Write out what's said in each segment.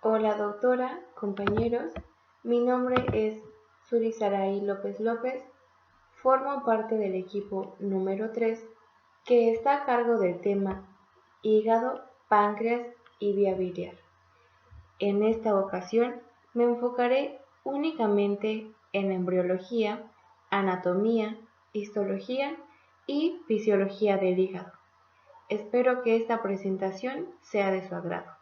Hola doctora, compañeros, mi nombre es Suri Saray López López, formo parte del equipo número 3 que está a cargo del tema hígado, páncreas y vía biliar. En esta ocasión me enfocaré únicamente en embriología, anatomía, histología y fisiología del hígado. Espero que esta presentación sea de su agrado.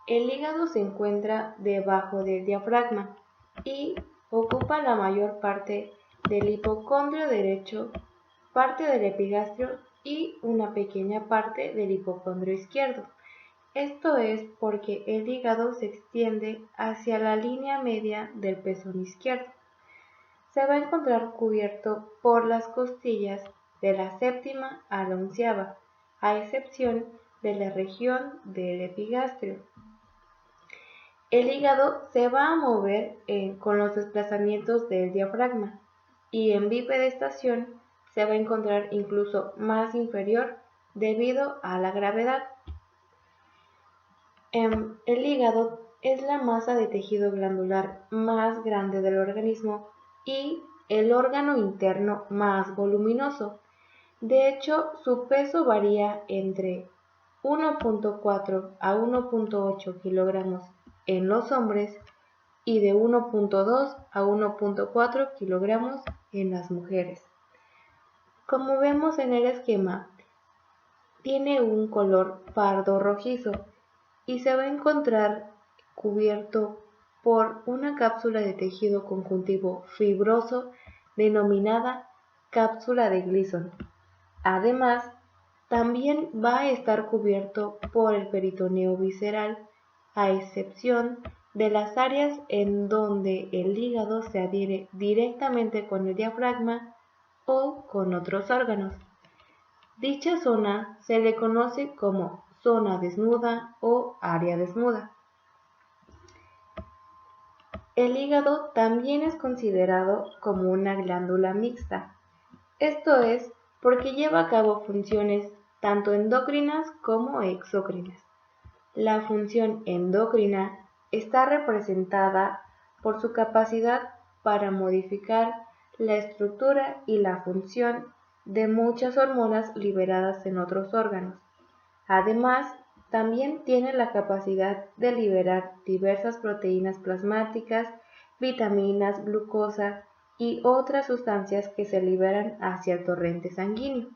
El hígado se encuentra debajo del diafragma y ocupa la mayor parte del hipocondrio derecho, parte del epigastrio y una pequeña parte del hipocondrio izquierdo. Esto es porque el hígado se extiende hacia la línea media del pezón izquierdo. Se va a encontrar cubierto por las costillas de la séptima a la onceava, a excepción de la región del epigastrio. El hígado se va a mover con los desplazamientos del diafragma y en bipedestación se va a encontrar incluso más inferior debido a la gravedad. El hígado es la masa de tejido glandular más grande del organismo y el órgano interno más voluminoso. De hecho, su peso varía entre 1.4 a 1.8 kilogramos en los hombres y de 1.2 a 1.4 kilogramos en las mujeres. Como vemos en el esquema, tiene un color pardo rojizo y se va a encontrar cubierto por una cápsula de tejido conjuntivo fibroso denominada cápsula de Gleason. Además, también va a estar cubierto por el peritoneo visceral, a excepción de las áreas en donde el hígado se adhiere directamente con el diafragma o con otros órganos. Dicha zona se le conoce como zona desnuda o área desnuda. El hígado también es considerado como una glándula mixta. Esto es porque lleva a cabo funciones tanto endocrinas como exócrinas. La función endocrina está representada por su capacidad para modificar la estructura y la función de muchas hormonas liberadas en otros órganos. Además, también tiene la capacidad de liberar diversas proteínas plasmáticas, vitaminas, glucosa y otras sustancias que se liberan hacia el torrente sanguíneo.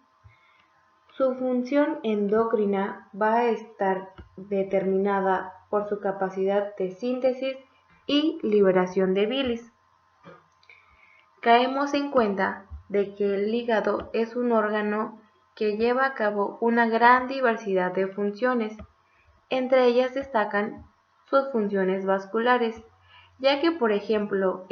Su función endocrina va a estar determinada por su capacidad de síntesis y liberación de bilis. Caemos en cuenta de que el hígado es un órgano que lleva a cabo una gran diversidad de funciones. Entre ellas destacan sus funciones vasculares, ya que, por ejemplo,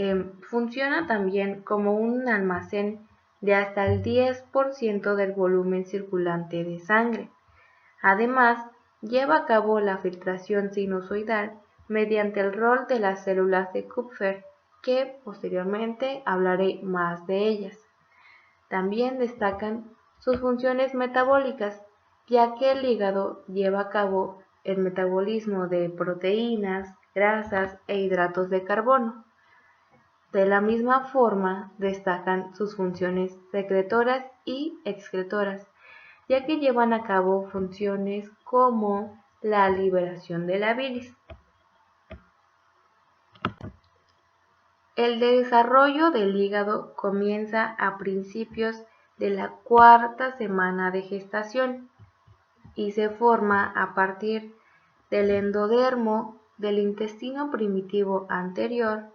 funciona también como un almacén de hasta el 10% del volumen circulante de sangre. Además, lleva a cabo la filtración sinusoidal mediante el rol de las células de Kupffer, que posteriormente hablaré más de ellas. También destacan sus funciones metabólicas, ya que el hígado lleva a cabo el metabolismo de proteínas, grasas e hidratos de carbono. De la misma forma, destacan sus funciones secretoras y excretoras, ya que llevan a cabo funciones como la liberación de la bilis. El desarrollo del hígado comienza a principios de la cuarta semana de gestación y se forma a partir del endodermo del intestino primitivo anterior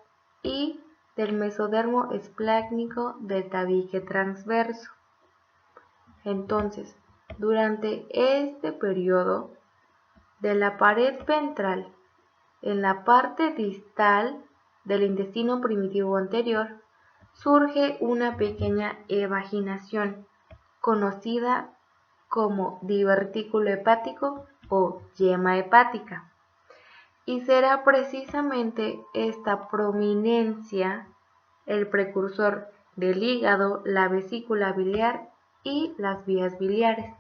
y del mesodermo esplácnico del tabique transverso. Entonces, durante este periodo, de la pared ventral, en la parte distal del intestino primitivo anterior, surge una pequeña evaginación, conocida como divertículo hepático o yema hepática. Y será precisamente esta prominencia el precursor del hígado, la vesícula biliar y las vías biliares.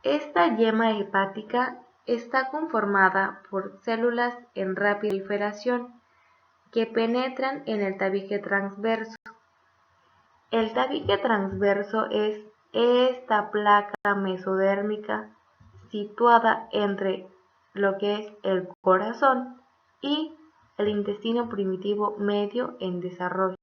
Esta yema hepática está conformada por células en rápida proliferación que penetran en el tabique transverso. El tabique transverso es esta placa mesodérmica situada entre lo que es el corazón y el intestino primitivo medio en desarrollo.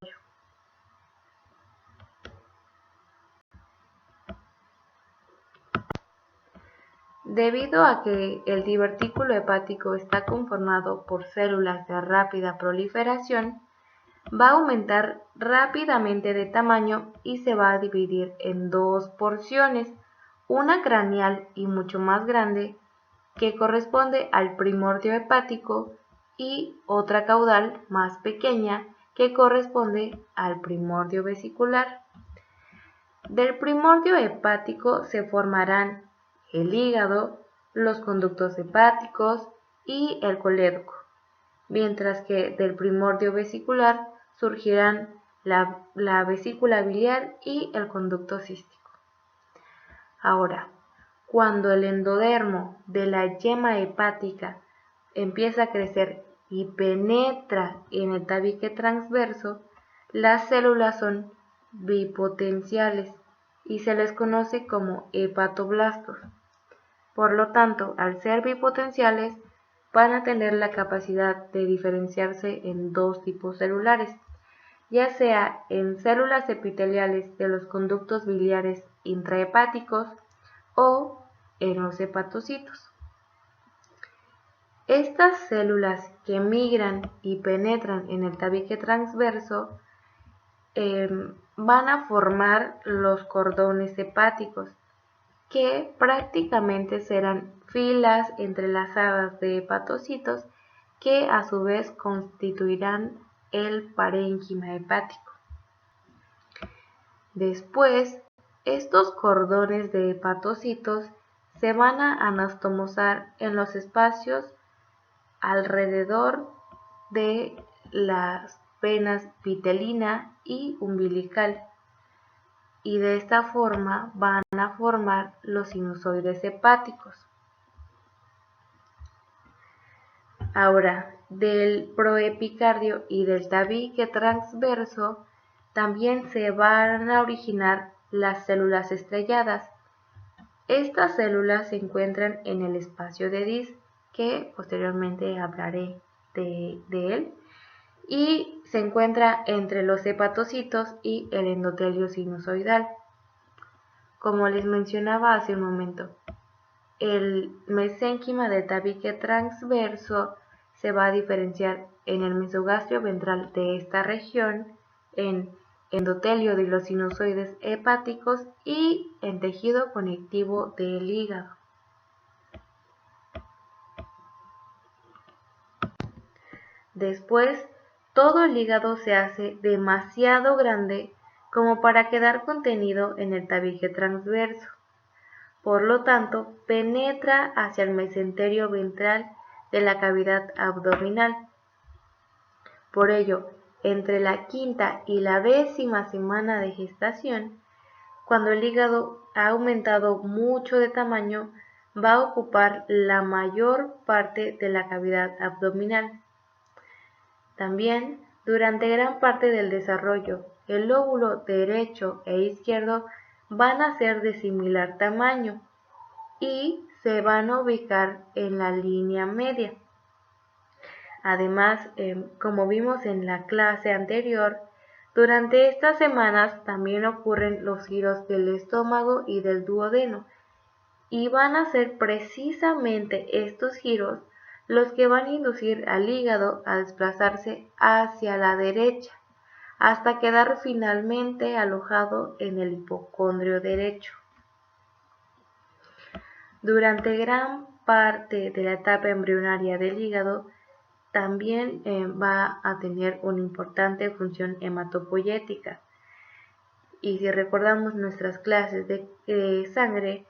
Debido a que el divertículo hepático está conformado por células de rápida proliferación, va a aumentar rápidamente de tamaño y se va a dividir en dos porciones, una craneal y mucho más grande, que corresponde al primordio hepático, y otra caudal más pequeña, que corresponde al primordio vesicular. Del primordio hepático se formarán el hígado, los conductos hepáticos y el colédoco, mientras que del primordio vesicular surgirán la vesícula biliar y el conducto cístico. Ahora, cuando el endodermo de la yema hepática empieza a crecer y penetra en el tabique transverso, las células son bipotenciales y se les conoce como hepatoblastos. Por lo tanto, al ser bipotenciales, van a tener la capacidad de diferenciarse en dos tipos celulares, ya sea en células epiteliales de los conductos biliares intrahepáticos o en los hepatocitos. Estas células que migran y penetran en el tabique transverso van a formar los cordones hepáticos, que prácticamente serán filas entrelazadas de hepatocitos que a su vez constituirán el parénquima hepático. Después, estos cordones de hepatocitos se van a anastomosar en los espacios alrededor de las venas vitelina y umbilical, y de esta forma van a formar los sinusoides hepáticos. Ahora, del proepicardio y del tabique transverso también se van a originar las células estrelladas. Estas células se encuentran en el espacio de Dis, que posteriormente hablaré de él, y se encuentra entre los hepatocitos y el endotelio sinusoidal. Como les mencionaba hace un momento, el mesénquima del tabique transverso se va a diferenciar en el mesogastrio ventral de esta región, en endotelio de los sinusoides hepáticos y en tejido conectivo del hígado. Después, todo el hígado se hace demasiado grande como para quedar contenido en el tabique transverso. Por lo tanto, penetra hacia el mesenterio ventral de la cavidad abdominal. Por ello, entre la quinta y la 10ª semana de gestación, cuando el hígado ha aumentado mucho de tamaño, va a ocupar la mayor parte de la cavidad abdominal. También, durante gran parte del desarrollo, el lóbulo derecho e izquierdo van a ser de similar tamaño y se van a ubicar en la línea media. Además, como vimos en la clase anterior, durante estas semanas también ocurren los giros del estómago y del duodeno, y van a ser precisamente estos giros los que van a inducir al hígado a desplazarse hacia la derecha, hasta quedar finalmente alojado en el hipocondrio derecho. Durante gran parte de la etapa embrionaria del hígado, también va a tener una importante función hematopoyética. Y si recordamos nuestras clases de sangre,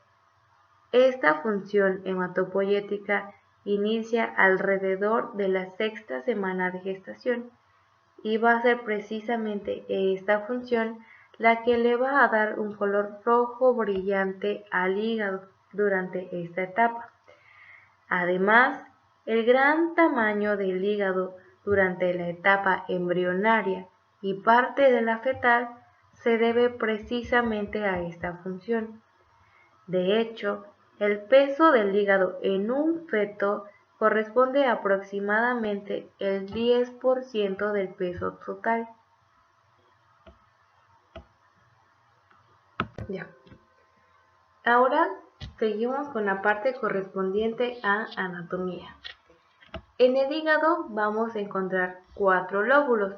esta función hematopoyética inicia alrededor de la 6ª semana de gestación y va a ser precisamente esta función la que le va a dar un color rojo brillante al hígado durante esta etapa. Además, el gran tamaño del hígado durante la etapa embrionaria y parte de la fetal se debe precisamente a esta función. De hecho, el peso del hígado en un feto corresponde a aproximadamente el 10% del peso total. Ya. Ahora seguimos con la parte correspondiente a anatomía. En el hígado vamos a encontrar 4 lóbulos: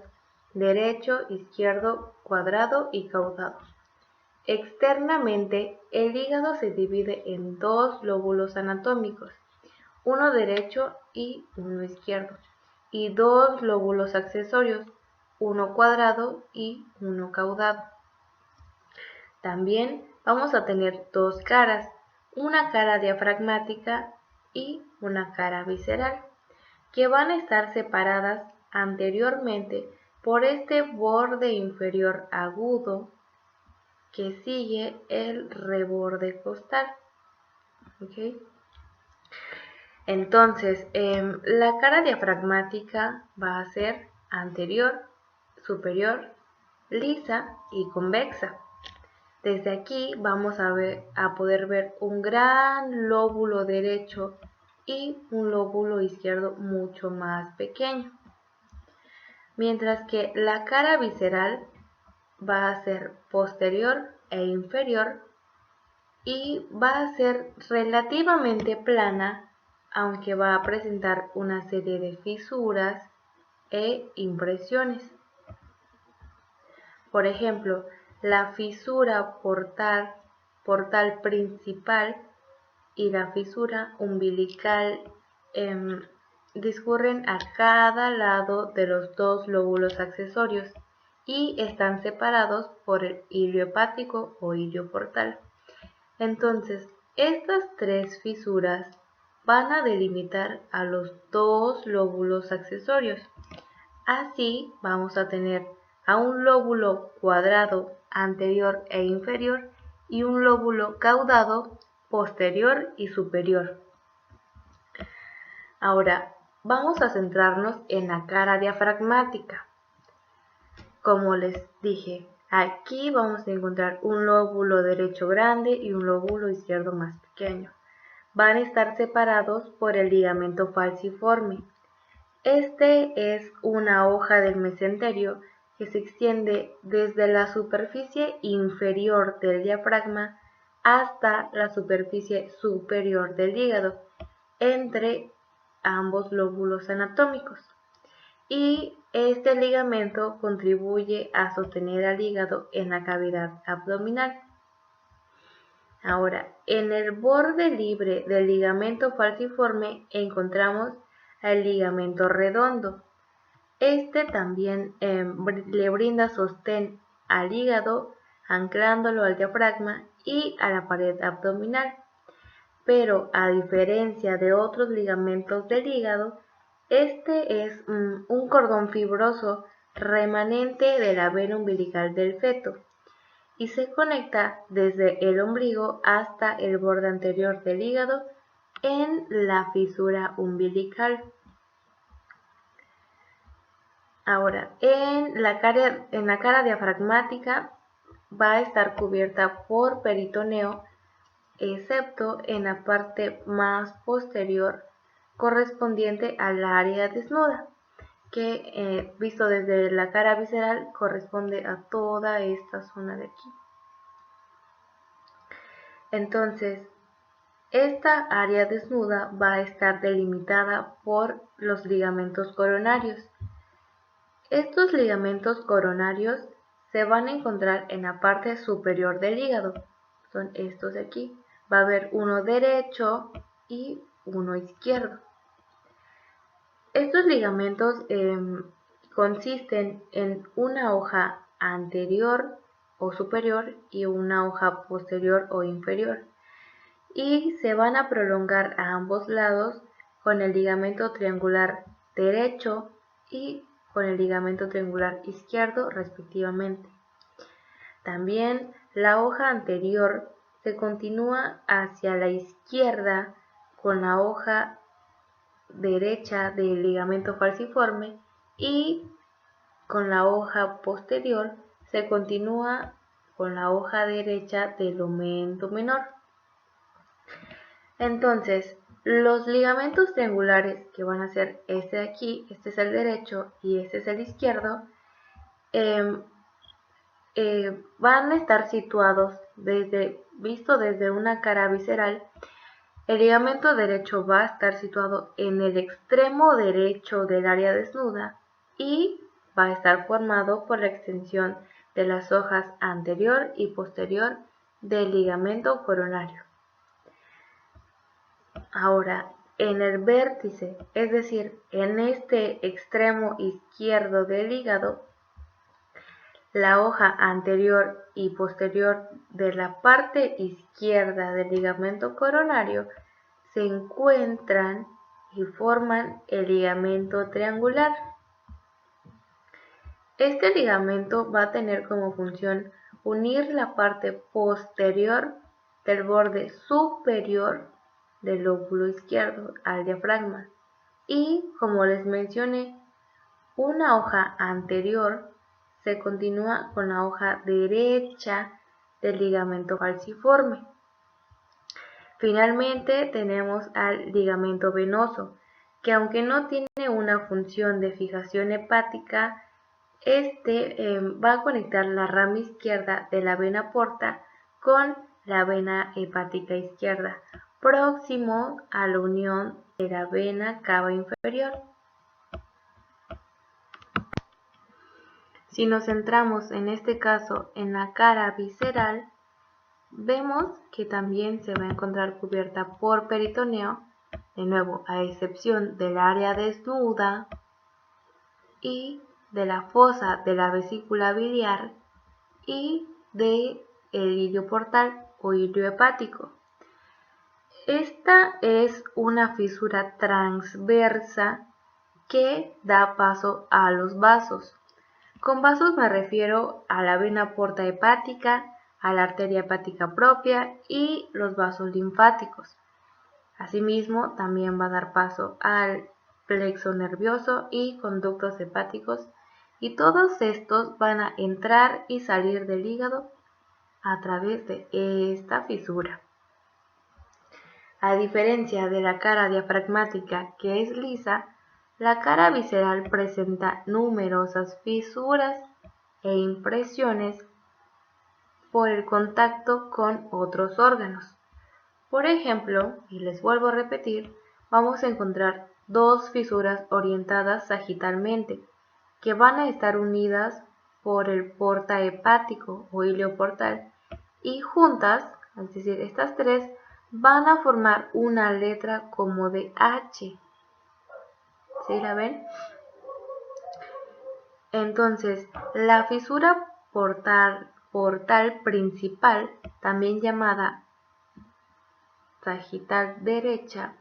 derecho, izquierdo, cuadrado y caudado. Externamente, el hígado se divide en 2 lóbulos anatómicos, uno derecho y uno izquierdo, y 2 lóbulos accesorios, uno cuadrado y uno caudado. También vamos a tener 2 caras, una cara diafragmática y una cara visceral, que van a estar separadas anteriormente por este borde inferior agudo que sigue el reborde costal. ¿Okay? Entonces, la cara diafragmática va a ser anterior, superior, lisa y convexa. Desde aquí vamos a poder ver un gran lóbulo derecho y un lóbulo izquierdo mucho más pequeño. Mientras que la cara visceral va a ser posterior e inferior y va a ser relativamente plana, aunque va a presentar una serie de fisuras e impresiones. Por ejemplo, la fisura portal principal y la fisura umbilical discurren a cada lado de los 2 lóbulos accesorios y están separados por el hilio hepático o hilio portal. Entonces, estas 3 fisuras van a delimitar a los 2 lóbulos accesorios. Así vamos a tener a un lóbulo cuadrado anterior e inferior y un lóbulo caudado posterior y superior. Ahora, vamos a centrarnos en la cara diafragmática. Como les dije, aquí vamos a encontrar un lóbulo derecho grande y un lóbulo izquierdo más pequeño. Van a estar separados por el ligamento falciforme. Este es una hoja del mesenterio que se extiende desde la superficie inferior del diafragma hasta la superficie superior del hígado, entre ambos lóbulos anatómicos. Y este ligamento contribuye a sostener al hígado en la cavidad abdominal. Ahora, en el borde libre del ligamento falciforme encontramos el ligamento redondo. Este también le brinda sostén al hígado, anclándolo al diafragma y a la pared abdominal. Pero a diferencia de otros ligamentos del hígado, este es un cordón fibroso remanente de la vena umbilical del feto y se conecta desde el ombligo hasta el borde anterior del hígado en la fisura umbilical. Ahora, en la cara diafragmática va a estar cubierta por peritoneo, excepto en la parte más posterior correspondiente al área desnuda, que visto desde la cara visceral corresponde a toda esta zona de aquí. Entonces, esta área desnuda va a estar delimitada por los ligamentos coronarios. Estos ligamentos coronarios se van a encontrar en la parte superior del hígado, son estos de aquí. Va a haber uno derecho y uno izquierdo. Estos ligamentos consisten en una hoja anterior o superior y una hoja posterior o inferior, y se van a prolongar a ambos lados con el ligamento triangular derecho y con el ligamento triangular izquierdo respectivamente. También la hoja anterior se continúa hacia la izquierda con la hoja derecha del ligamento falciforme y con la hoja posterior se continúa con la hoja derecha del omenто menor. Entonces, los ligamentos triangulares, que van a ser este de aquí, este es el derecho y este es el izquierdo, van a estar situados visto desde una cara visceral. El ligamento derecho va a estar situado en el extremo derecho del área desnuda y va a estar formado por la extensión de las hojas anterior y posterior del ligamento coronario. Ahora, en el vértice, es decir, en este extremo izquierdo del hígado, la hoja anterior y posterior de la parte izquierda del ligamento coronario se encuentran y forman el ligamento triangular. Este ligamento va a tener como función unir la parte posterior del borde superior del lóbulo izquierdo al diafragma y, como les mencioné, una hoja anterior se continúa con la hoja derecha del ligamento falciforme. Finalmente tenemos al ligamento venoso, que aunque no tiene una función de fijación hepática, va a conectar la rama izquierda de la vena porta con la vena hepática izquierda, próximo a la unión de la vena cava inferior. Si nos centramos en este caso en la cara visceral, vemos que también se va a encontrar cubierta por peritoneo, de nuevo a excepción del área desnuda y de la fosa de la vesícula biliar y del ilio portal o ilio hepático. Esta es una fisura transversa que da paso a los vasos. Con vasos me refiero a la vena porta hepática, a la arteria hepática propia y los vasos linfáticos. Asimismo, también va a dar paso al plexo nervioso y conductos hepáticos, y todos estos van a entrar y salir del hígado a través de esta fisura. A diferencia de la cara diafragmática, que es lisa, la cara visceral presenta numerosas fisuras e impresiones por el contacto con otros órganos. Por ejemplo, y les vuelvo a repetir, vamos a encontrar dos fisuras orientadas sagitalmente, que van a estar unidas por el porta hepático o ilio portal, y juntas, es decir, estas tres, van a formar una letra como de H. ¿Sí la ven? Entonces, la fisura portal principal, también llamada sagital derecha,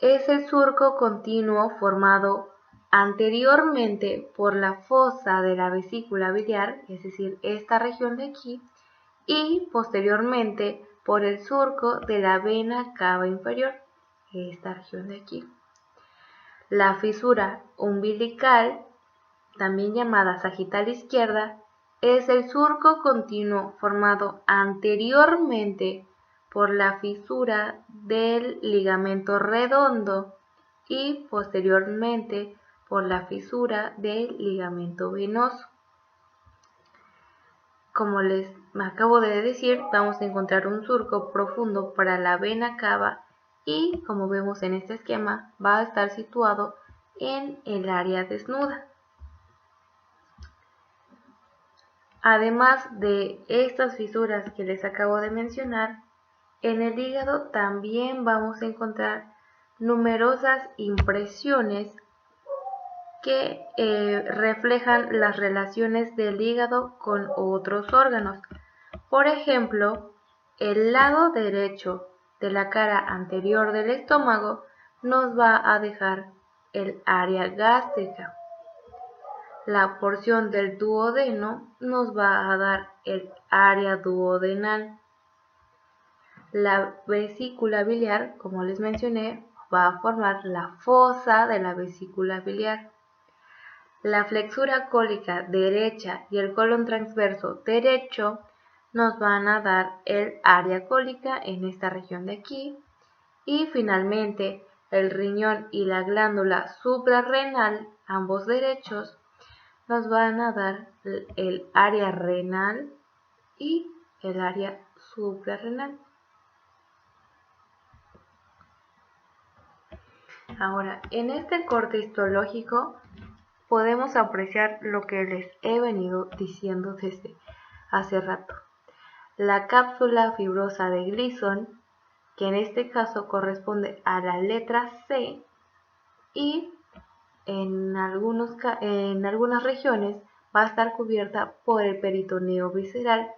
es el surco continuo formado anteriormente por la fosa de la vesícula biliar, es decir, esta región de aquí, y posteriormente por el surco de la vena cava inferior, esta región de aquí. La fisura umbilical, también llamada sagital izquierda, es el surco continuo formado anteriormente por la fisura del ligamento redondo y posteriormente por la fisura del ligamento venoso. Como les acabo de decir, vamos a encontrar un surco profundo para la vena cava y, como vemos en este esquema, va a estar situado en el área desnuda. Además de estas fisuras que les acabo de mencionar, en el hígado también vamos a encontrar numerosas impresiones que reflejan las relaciones del hígado con otros órganos. Por ejemplo, el lado derecho de la cara anterior del estómago nos va a dejar el área gástrica. La porción del duodeno nos va a dar el área duodenal. La vesícula biliar, como les mencioné, va a formar la fosa de la vesícula biliar. La flexura cólica derecha y el colon transverso derecho nos van a dar el área cólica en esta región de aquí. Y finalmente, el riñón y la glándula suprarrenal, ambos derechos, nos van a dar el área renal y el área suprarrenal. Ahora, en este corte histológico podemos apreciar lo que les he venido diciendo desde hace rato. La cápsula fibrosa de Gleason, que en este caso corresponde a la letra C, y en algunas regiones va a estar cubierta por el peritoneo visceral,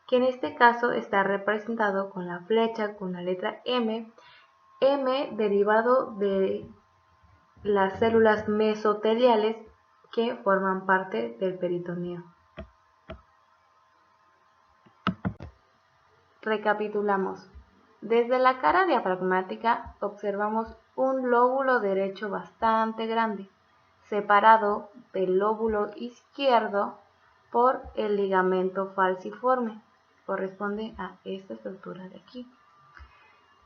que en este caso está representado con la flecha con la letra M, derivado de las células mesoteliales que forman parte del peritoneo. Recapitulamos. Desde la cara diafragmática observamos un lóbulo derecho bastante grande, separado del lóbulo izquierdo por el ligamento falciforme. Corresponde a esta estructura de aquí.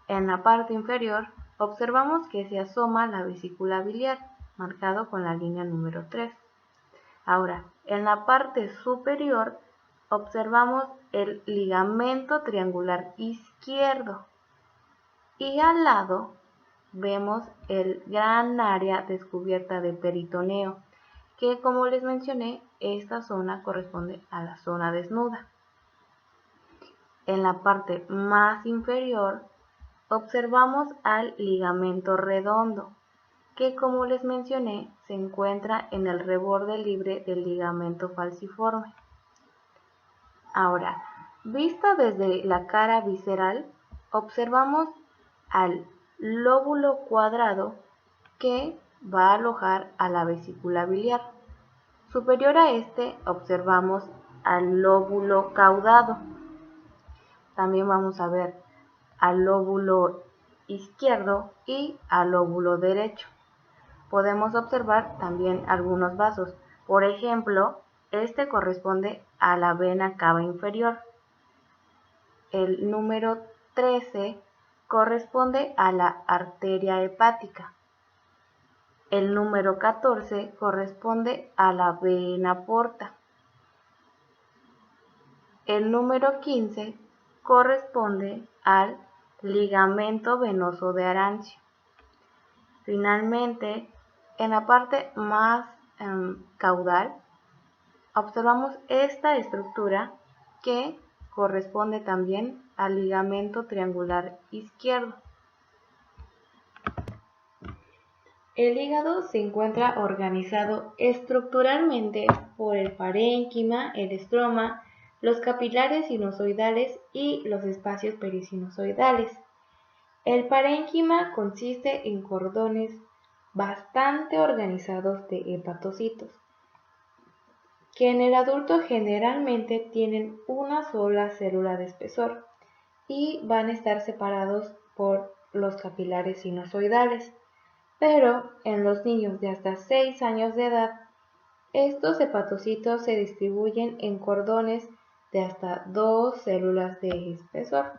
En la parte inferior observamos que se asoma la vesícula biliar, marcado con la línea número 3. Ahora, en la parte superior observamos el ligamento triangular izquierdo y al lado vemos el gran área descubierta de peritoneo, que como les mencioné, esta zona corresponde a la zona desnuda. En la parte más inferior observamos al ligamento redondo, que como les mencioné se encuentra en el reborde libre del ligamento falciforme. Ahora, visto desde la cara visceral, observamos al lóbulo cuadrado que va a alojar a la vesícula biliar. Superior a este observamos al lóbulo caudado. También vamos a ver al lóbulo izquierdo y al lóbulo derecho. Podemos observar también algunos vasos. Por ejemplo, este corresponde a la vena cava inferior. El número 13 corresponde a la arteria hepática. El número 14 corresponde a la vena porta. El número 15 corresponde al ligamento venoso de Arancio. Finalmente, en la parte más caudal, observamos esta estructura que corresponde también al ligamento triangular izquierdo. El hígado se encuentra organizado estructuralmente por el parénquima, el estroma, los capilares sinusoidales y los espacios perisinusoidales. El parénquima consiste en cordones bastante organizados de hepatocitos, que en el adulto generalmente tienen una sola célula de espesor y van a estar separados por los capilares sinusoidales. Pero en los niños de hasta 6 años de edad, estos hepatocitos se distribuyen en cordones de hasta 2 células de espesor.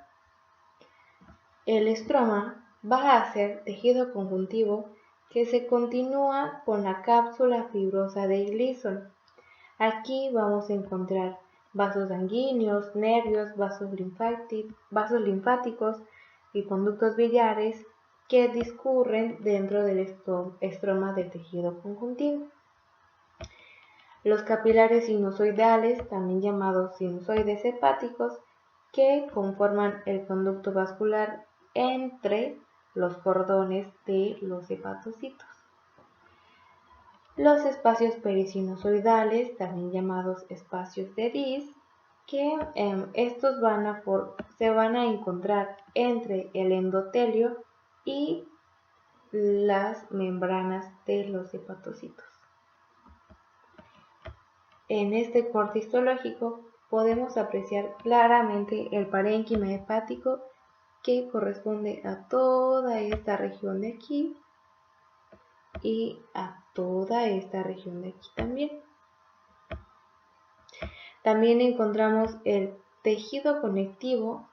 El estroma va a ser tejido conjuntivo que se continúa con la cápsula fibrosa de Gleason. Aquí vamos a encontrar vasos sanguíneos, nervios, vasos linfáticos y conductos biliares que discurren dentro del estroma del tejido conjuntivo. Los capilares sinusoidales, también llamados sinusoides hepáticos, que conforman el conducto vascular entre los cordones de los hepatocitos. Los espacios perisinusoidales, también llamados espacios de Dis, que estos se van a encontrar entre el endotelio y las membranas de los hepatocitos. En este corte histológico podemos apreciar claramente el parénquima hepático que corresponde a toda esta región de aquí y a toda esta región de aquí también. También encontramos el tejido conectivo,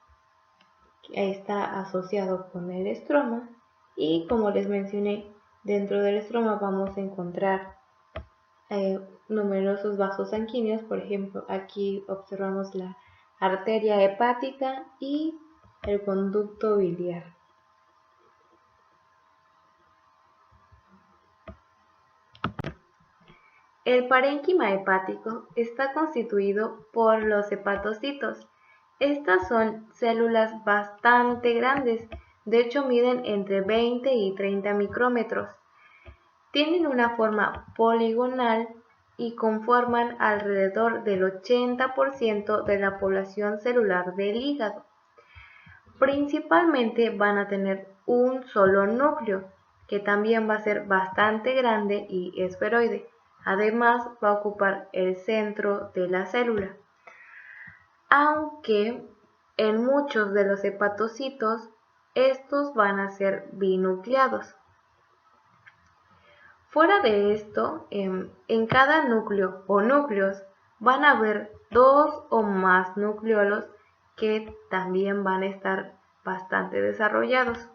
que está asociado con el estroma, y como les mencioné, dentro del estroma vamos a encontrar numerosos vasos sanguíneos. Por ejemplo, aquí observamos la arteria hepática y el conducto biliar. El parénquima hepático está constituido por los hepatocitos. Estas son células bastante grandes, de hecho miden entre 20 y 30 micrómetros. Tienen una forma poligonal y conforman alrededor del 80% de la población celular del hígado. Principalmente van a tener un solo núcleo, que también va a ser bastante grande y esferoide. Además, va a ocupar el centro de la célula. Aunque en muchos de los hepatocitos, estos van a ser binucleados. Fuera de esto, en cada núcleo o núcleos van a haber 2 o más nucleolos que también van a estar bastante desarrollados.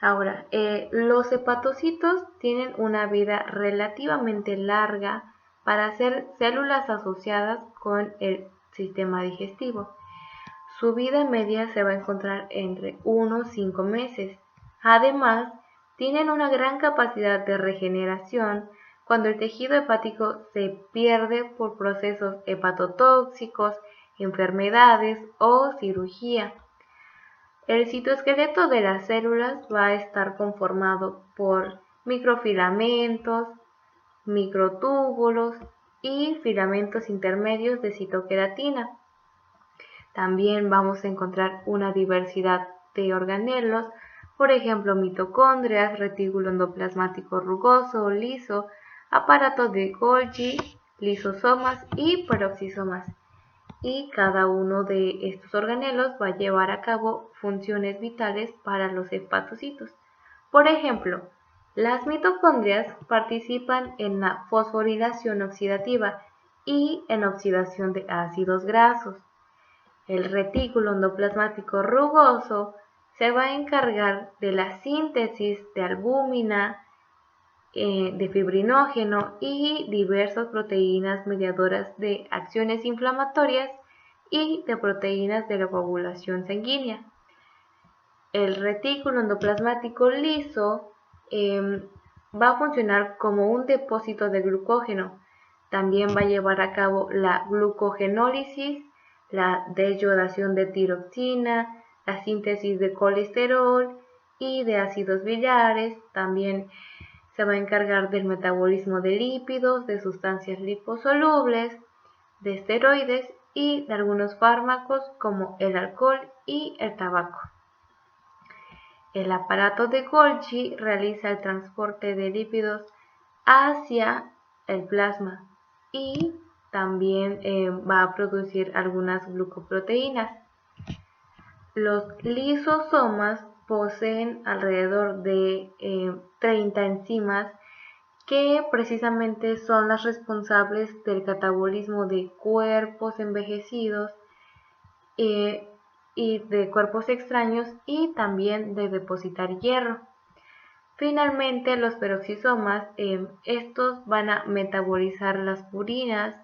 Ahora, los hepatocitos tienen una vida relativamente larga para ser células asociadas con el sistema digestivo. Su vida media se va a encontrar entre unos 5 meses. Además, tienen una gran capacidad de regeneración cuando el tejido hepático se pierde por procesos hepatotóxicos, enfermedades o cirugía. El citoesqueleto de las células va a estar conformado por microfilamentos, microtúbulos y filamentos intermedios de citoqueratina. También vamos a encontrar una diversidad de organelos, por ejemplo mitocondrias, retículo endoplasmático rugoso o liso, aparato de Golgi, lisosomas y peroxisomas. Y cada uno de estos organelos va a llevar a cabo funciones vitales para los hepatocitos. Por ejemplo, las mitocondrias participan en la fosforilación oxidativa y en oxidación de ácidos grasos. El retículo endoplasmático rugoso se va a encargar de la síntesis de albúmina, de fibrinógeno y diversas proteínas mediadoras de acciones inflamatorias y de proteínas de la coagulación sanguínea. El retículo endoplasmático liso va a funcionar como un depósito de glucógeno. También va a llevar a cabo la glucogenólisis, la deyodación de tiroxina, la síntesis de colesterol y de ácidos biliares. También se va a encargar del metabolismo de lípidos, de sustancias liposolubles, de esteroides y de algunos fármacos como el alcohol y el tabaco. El aparato de Golgi realiza el transporte de lípidos hacia el plasma y también va a producir algunas glucoproteínas. Los lisosomas poseen alrededor de 30 enzimas que precisamente son las responsables del catabolismo de cuerpos envejecidos y de cuerpos extraños y también de depositar hierro. Finalmente, los peroxisomas, estos van a metabolizar las purinas,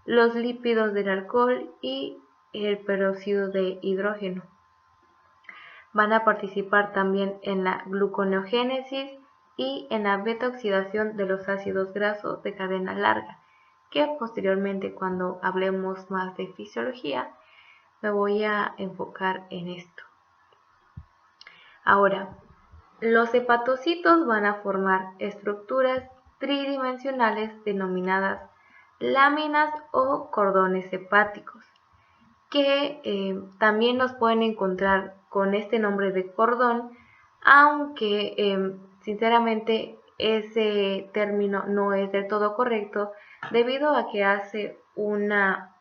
los lípidos del alcohol y el peróxido de hidrógeno. Van a participar también en la gluconeogénesis y en la beta-oxidación de los ácidos grasos de cadena larga, que posteriormente, cuando hablemos más de fisiología, me voy a enfocar en esto. Ahora, los hepatocitos van a formar estructuras tridimensionales denominadas láminas o cordones hepáticos, que también nos pueden encontrar con este nombre de cordón, aunque sinceramente ese término no es del todo correcto debido a que hace una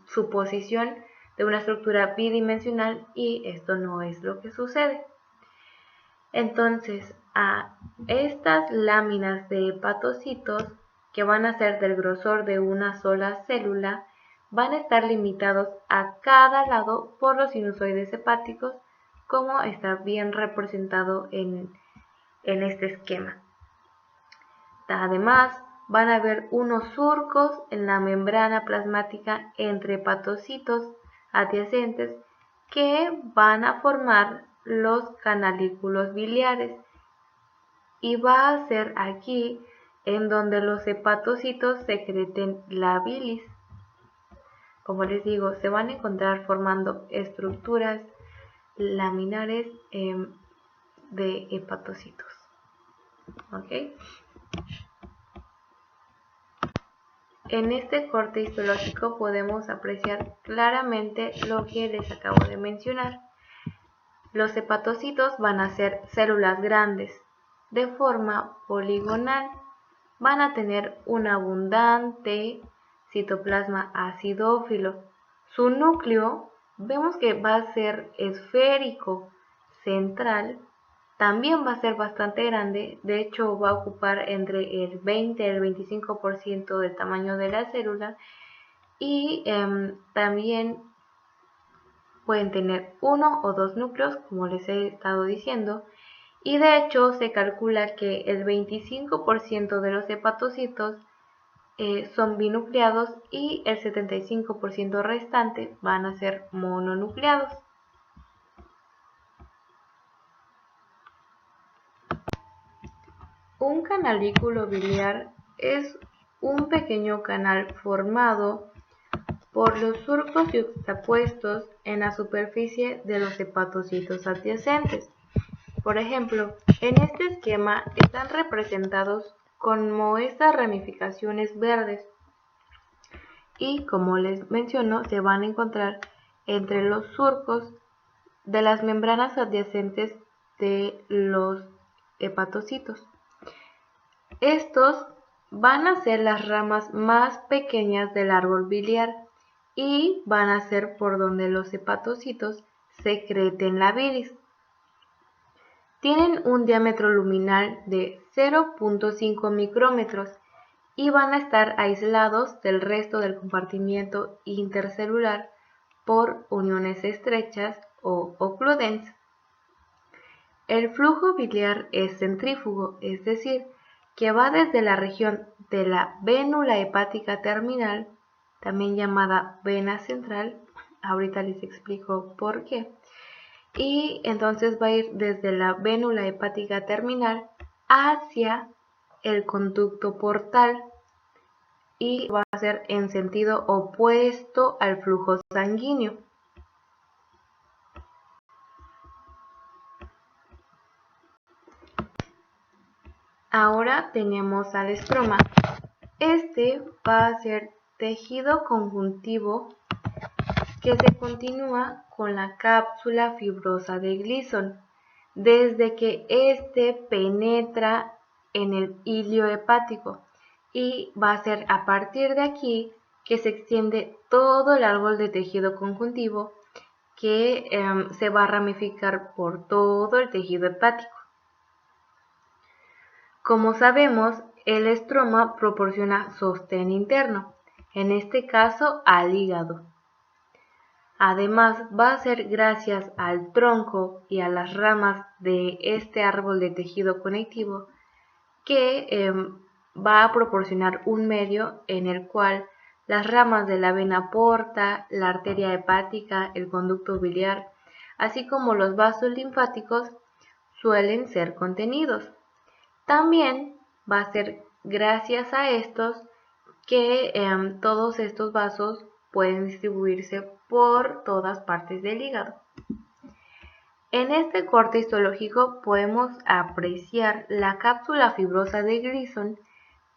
suposición de una estructura bidimensional y esto no es lo que sucede. Entonces, a estas láminas de hepatocitos, que van a ser del grosor de una sola célula, van a estar limitados a cada lado por los sinusoides hepáticos, como está bien representado en este esquema. Además, van a haber unos surcos en la membrana plasmática entre hepatocitos adyacentes que van a formar los canalículos biliares, y va a ser aquí en donde los hepatocitos secreten la bilis. Como les digo, se van a encontrar formando estructuras laminares de hepatocitos. ¿Ok? En este corte histológico podemos apreciar claramente lo que les acabo de mencionar. Los hepatocitos van a ser células grandes, de forma poligonal. Van a tener un abundante citoplasma acidófilo. Su núcleo vemos que va a ser esférico, central. También va a ser bastante grande, de hecho va a ocupar entre el 20 y el 25% del tamaño de la célula, y también pueden tener uno o dos núcleos, como les he estado diciendo, y de hecho se calcula que el 25% de los hepatocitos son binucleados y el 75% restante van a ser mononucleados. Un canalículo biliar es un pequeño canal formado por los surcos yuxtapuestos en la superficie de los hepatocitos adyacentes. Por ejemplo, en este esquema están representados como estas ramificaciones verdes, y como les menciono, se van a encontrar entre los surcos de las membranas adyacentes de los hepatocitos. Estos van a ser las ramas más pequeñas del árbol biliar y van a ser por donde los hepatocitos secreten la bilis. Tienen un diámetro luminal de 0.5 micrómetros y van a estar aislados del resto del compartimiento intercelular por uniones estrechas o ocludens. El flujo biliar es centrífugo, es decir, que va desde la región de la vénula hepática terminal, también llamada vena central, ahorita les explico por qué, y entonces va a ir desde la vénula hepática terminal hacia el conducto portal y va a ser en sentido opuesto al flujo sanguíneo. Ahora tenemos al estroma. Este va a ser tejido conjuntivo que se continúa con la cápsula fibrosa de Gleason desde que éste penetra en el hilio hepático, y va a ser a partir de aquí que se extiende todo el árbol de tejido conjuntivo que se va a ramificar por todo el tejido hepático. Como sabemos, el estroma proporciona sostén interno, en este caso al hígado. Además, va a ser gracias al tronco y a las ramas de este árbol de tejido conectivo que va a proporcionar un medio en el cual las ramas de la vena porta, la arteria hepática, el conducto biliar, así como los vasos linfáticos suelen ser contenidos. También va a ser gracias a estos que todos estos vasos pueden distribuirse por todas partes del hígado. En este corte histológico podemos apreciar la cápsula fibrosa de Gleason,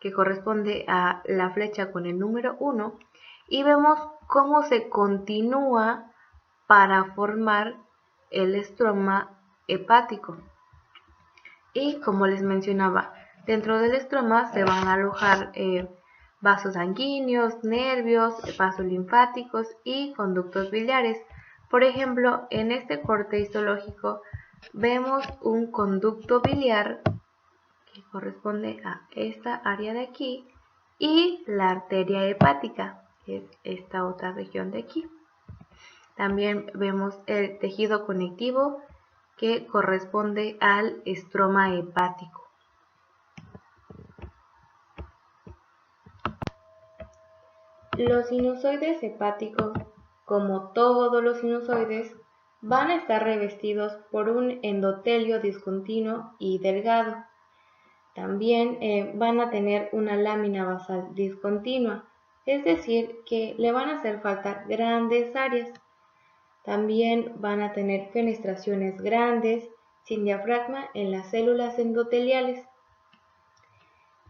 que corresponde a la flecha con el número 1, y vemos cómo se continúa para formar el estroma hepático. Y como les mencionaba, dentro del estroma se van a alojar vasos sanguíneos, nervios, vasos linfáticos y conductos biliares. Por ejemplo, en este corte histológico vemos un conducto biliar que corresponde a esta área de aquí y la arteria hepática, que es esta otra región de aquí. También vemos el tejido conectivo que corresponde al estroma hepático. Los sinusoides hepáticos, como todos los sinusoides, van a estar revestidos por un endotelio discontinuo y delgado. También van a tener una lámina basal discontinua, es decir, que le van a hacer falta grandes áreas. También van a tener fenestraciones grandes, sin diafragma en las células endoteliales.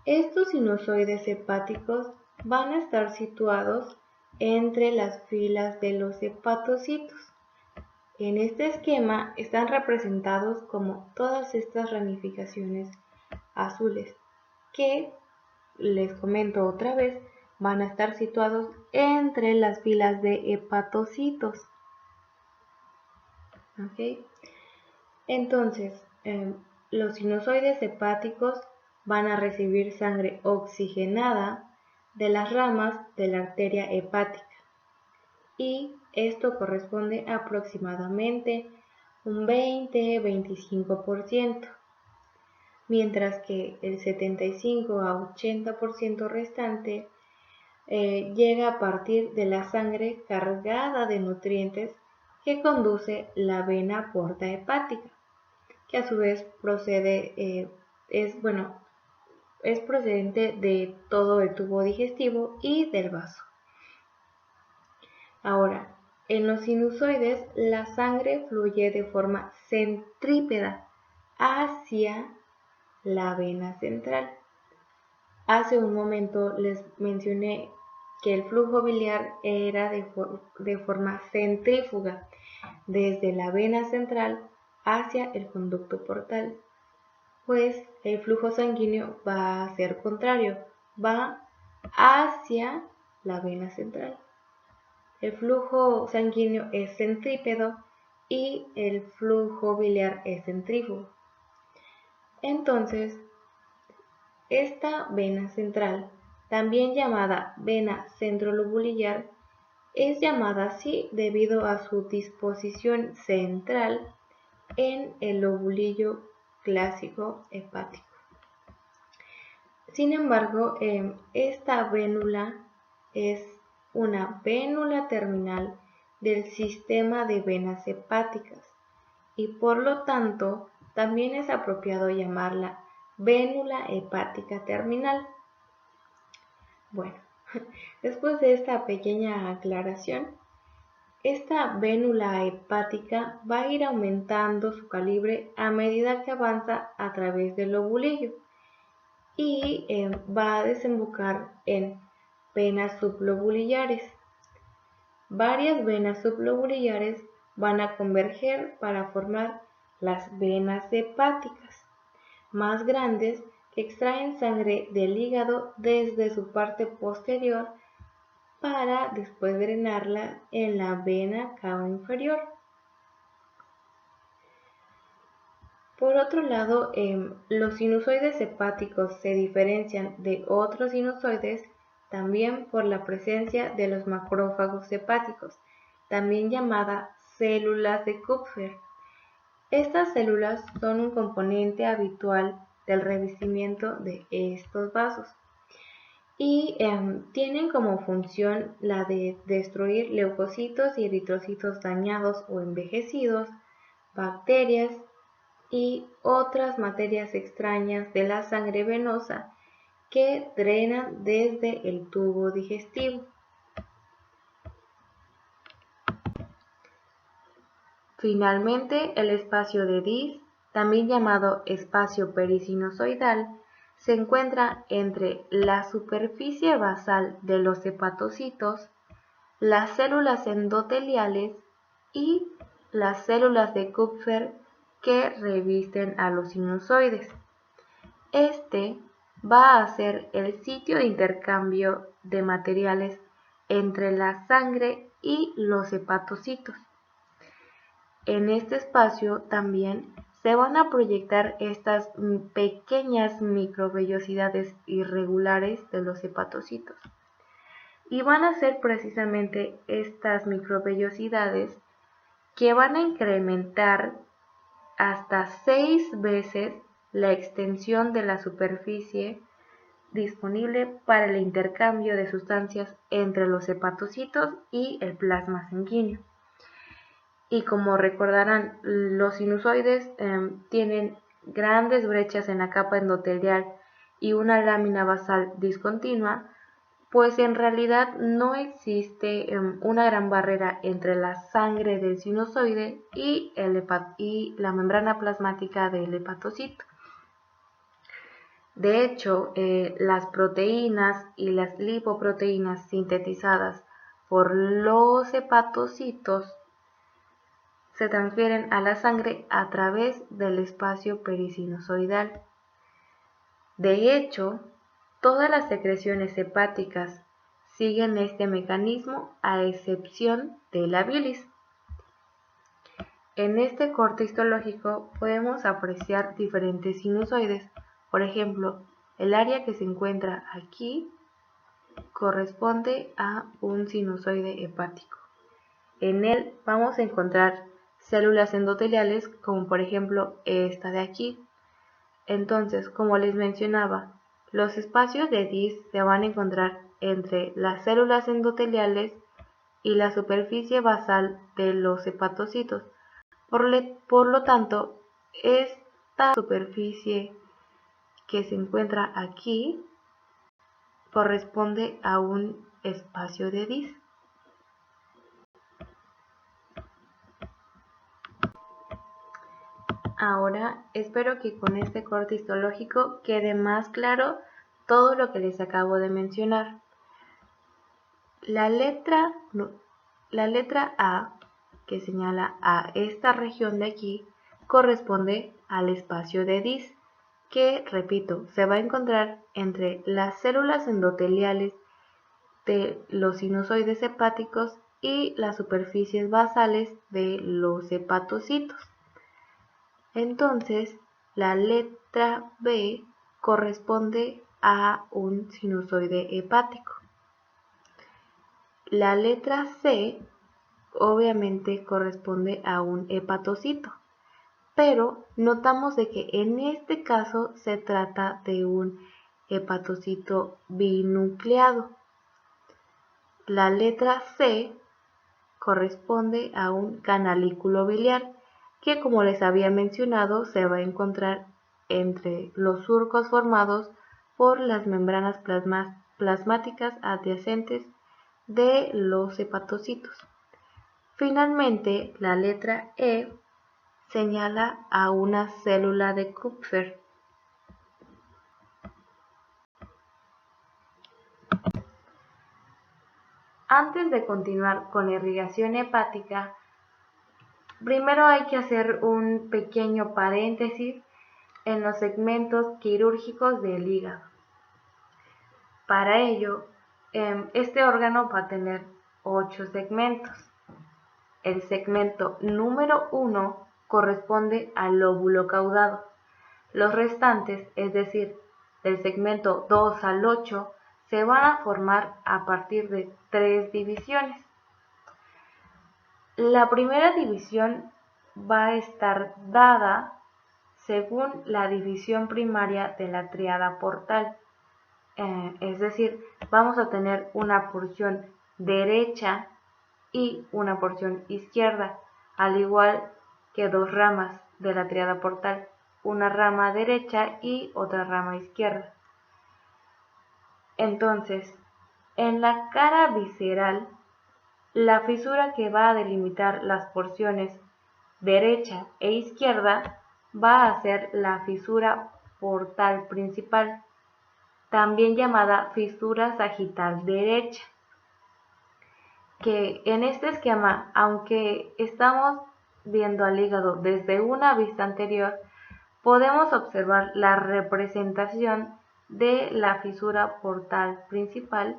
Estos sinusoides hepáticos van a estar situados entre las filas de los hepatocitos. En este esquema están representados como todas estas ramificaciones azules, que, les comento otra vez, van a estar situados entre las filas de hepatocitos. ¿Okay? Entonces, los sinusoides hepáticos van a recibir sangre oxigenada de las ramas de la arteria hepática y esto corresponde a aproximadamente un 20-25%, mientras que el 75 a 80% restante llega a partir de la sangre cargada de nutrientes que conduce la vena porta hepática, que a su vez es procedente de todo el tubo digestivo y del vaso. Ahora, en los sinusoides la sangre fluye de forma centrípeta hacia la vena central. Hace un momento les mencioné que el flujo biliar era de forma centrífuga, desde la vena central hacia el conducto portal. Pues el flujo sanguíneo va a ser contrario, va hacia la vena central. El flujo sanguíneo es centrípedo y el flujo biliar es centrífugo. Entonces, esta vena central, también llamada vena centrolobulillar, es llamada así debido a su disposición central en el lobulillo clásico hepático. Sin embargo, esta vénula es una vénula terminal del sistema de venas hepáticas y por lo tanto también es apropiado llamarla vénula hepática terminal. Bueno, después de esta pequeña aclaración, esta vénula hepática va a ir aumentando su calibre a medida que avanza a través del lobulillo y va a desembocar en venas sublobulillares. Varias venas sublobulillares van a converger para formar las venas hepáticas, más grandes, que extraen sangre del hígado desde su parte posterior para después drenarla en la vena cava inferior. Por otro lado, los sinusoides hepáticos se diferencian de otros sinusoides también por la presencia de los macrófagos hepáticos, también llamadas células de Kupffer. Estas células son un componente habitual del revestimiento de estos vasos y tienen como función la de destruir leucocitos y eritrocitos dañados o envejecidos, bacterias y otras materias extrañas de la sangre venosa que drenan desde el tubo digestivo. Finalmente, el espacio de Dis, también llamado espacio perisinusoidal, se encuentra entre la superficie basal de los hepatocitos, las células endoteliales y las células de Kupffer que revisten a los sinusoides. Este va a ser el sitio de intercambio de materiales entre la sangre y los hepatocitos. En este espacio también se van a proyectar estas pequeñas microvellosidades irregulares de los hepatocitos. Y van a ser precisamente estas microvellosidades que van a incrementar hasta 6 veces la extensión de la superficie disponible para el intercambio de sustancias entre los hepatocitos y el plasma sanguíneo. Y como recordarán, los sinusoides tienen grandes brechas en la capa endotelial y una lámina basal discontinua, pues en realidad no existe una gran barrera entre la sangre del sinusoide y la membrana plasmática del hepatocito. De hecho, las proteínas y las lipoproteínas sintetizadas por los hepatocitos se transfieren a la sangre a través del espacio perisinusoidal. De hecho, todas las secreciones hepáticas siguen este mecanismo a excepción de la bilis. En este corte histológico podemos apreciar diferentes sinusoides. Por ejemplo, el área que se encuentra aquí corresponde a un sinusoide hepático. En él vamos a encontrar células endoteliales como por ejemplo esta de aquí. Entonces, como les mencionaba, los espacios de Dis se van a encontrar entre las células endoteliales y la superficie basal de los hepatocitos. Por lo tanto, esta superficie que se encuentra aquí corresponde a un espacio de Dis. Ahora espero que con este corte histológico quede más claro todo lo que les acabo de mencionar. La letra A, que señala a esta región de aquí, corresponde al espacio de Dis, que, repito, se va a encontrar entre las células endoteliales de los sinusoides hepáticos y las superficies basales de los hepatocitos. Entonces, la letra B corresponde a un sinusoide hepático. La letra C obviamente corresponde a un hepatocito, pero notamos de que en este caso se trata de un hepatocito binucleado. La letra C corresponde a un canalículo biliar, que como les había mencionado se va a encontrar entre los surcos formados por las membranas plasmáticas adyacentes de los hepatocitos. Finalmente, la letra E señala a una célula de Kupffer. Antes de continuar con la irrigación hepática, primero hay que hacer un pequeño paréntesis en los segmentos quirúrgicos del hígado. Para ello, este órgano va a tener 8 segmentos. El segmento número 1 corresponde al lóbulo caudado. Los restantes, es decir, del segmento 2 al 8, se van a formar a partir de 3 divisiones. La primera división va a estar dada según la división primaria de la tríada portal. Es decir, vamos a tener una porción derecha y una porción izquierda, al igual que dos ramas de la tríada portal, una rama derecha y otra rama izquierda. Entonces, en la cara visceral, la fisura que va a delimitar las porciones derecha e izquierda va a ser la fisura portal principal, también llamada fisura sagital derecha, que en este esquema, aunque estamos viendo al hígado desde una vista anterior, podemos observar la representación de la fisura portal principal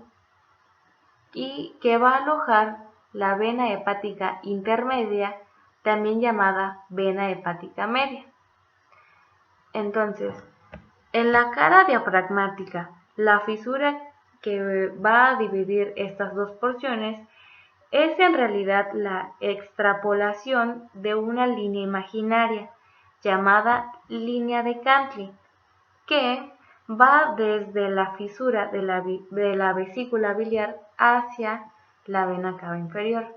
y que va a alojar la vena hepática intermedia, también llamada vena hepática media. Entonces, en la cara diafragmática, la fisura que va a dividir estas dos porciones es en realidad la extrapolación de una línea imaginaria llamada línea de Cantley, que va desde la fisura de la vesícula biliar hacia la vena cava inferior,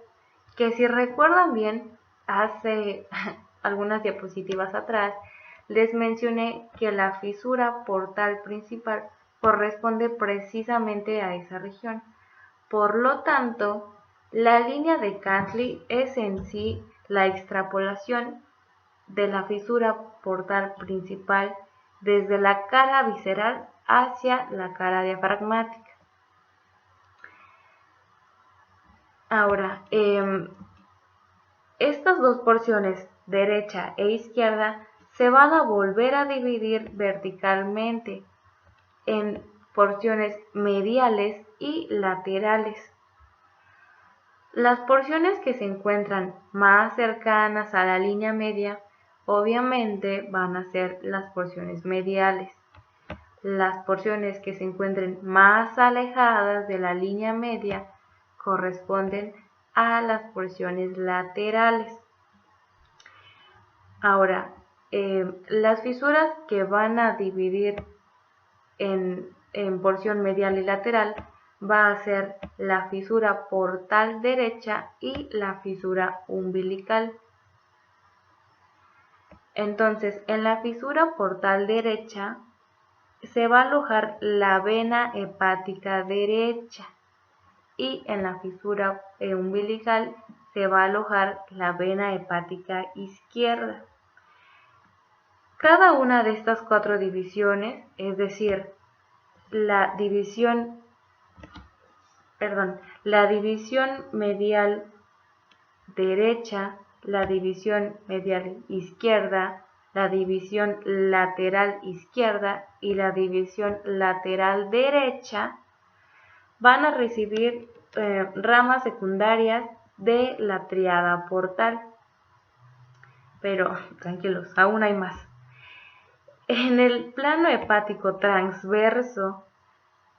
que si recuerdan bien, hace algunas diapositivas atrás, les mencioné que la fisura portal principal corresponde precisamente a esa región. Por lo tanto, la línea de Cantley es en sí la extrapolación de la fisura portal principal desde la cara visceral hacia la cara diafragmática. Ahora, estas dos porciones, derecha e izquierda, se van a volver a dividir verticalmente en porciones mediales y laterales. Las porciones que se encuentran más cercanas a la línea media, obviamente van a ser las porciones mediales. Las porciones que se encuentren más alejadas de la línea media corresponden a las porciones laterales. Ahora, las fisuras que van a dividir en porción medial y lateral va a ser la fisura portal derecha y la fisura umbilical. Entonces, en la fisura portal derecha se va a alojar la vena hepática derecha y en la fisura umbilical se va a alojar la vena hepática izquierda. Cada una de estas cuatro divisiones, es decir, la división medial derecha, la división medial izquierda, la división lateral izquierda y la división lateral derecha, van a recibir ramas secundarias de la tríada portal. Pero tranquilos, aún hay más. En el plano hepático transverso,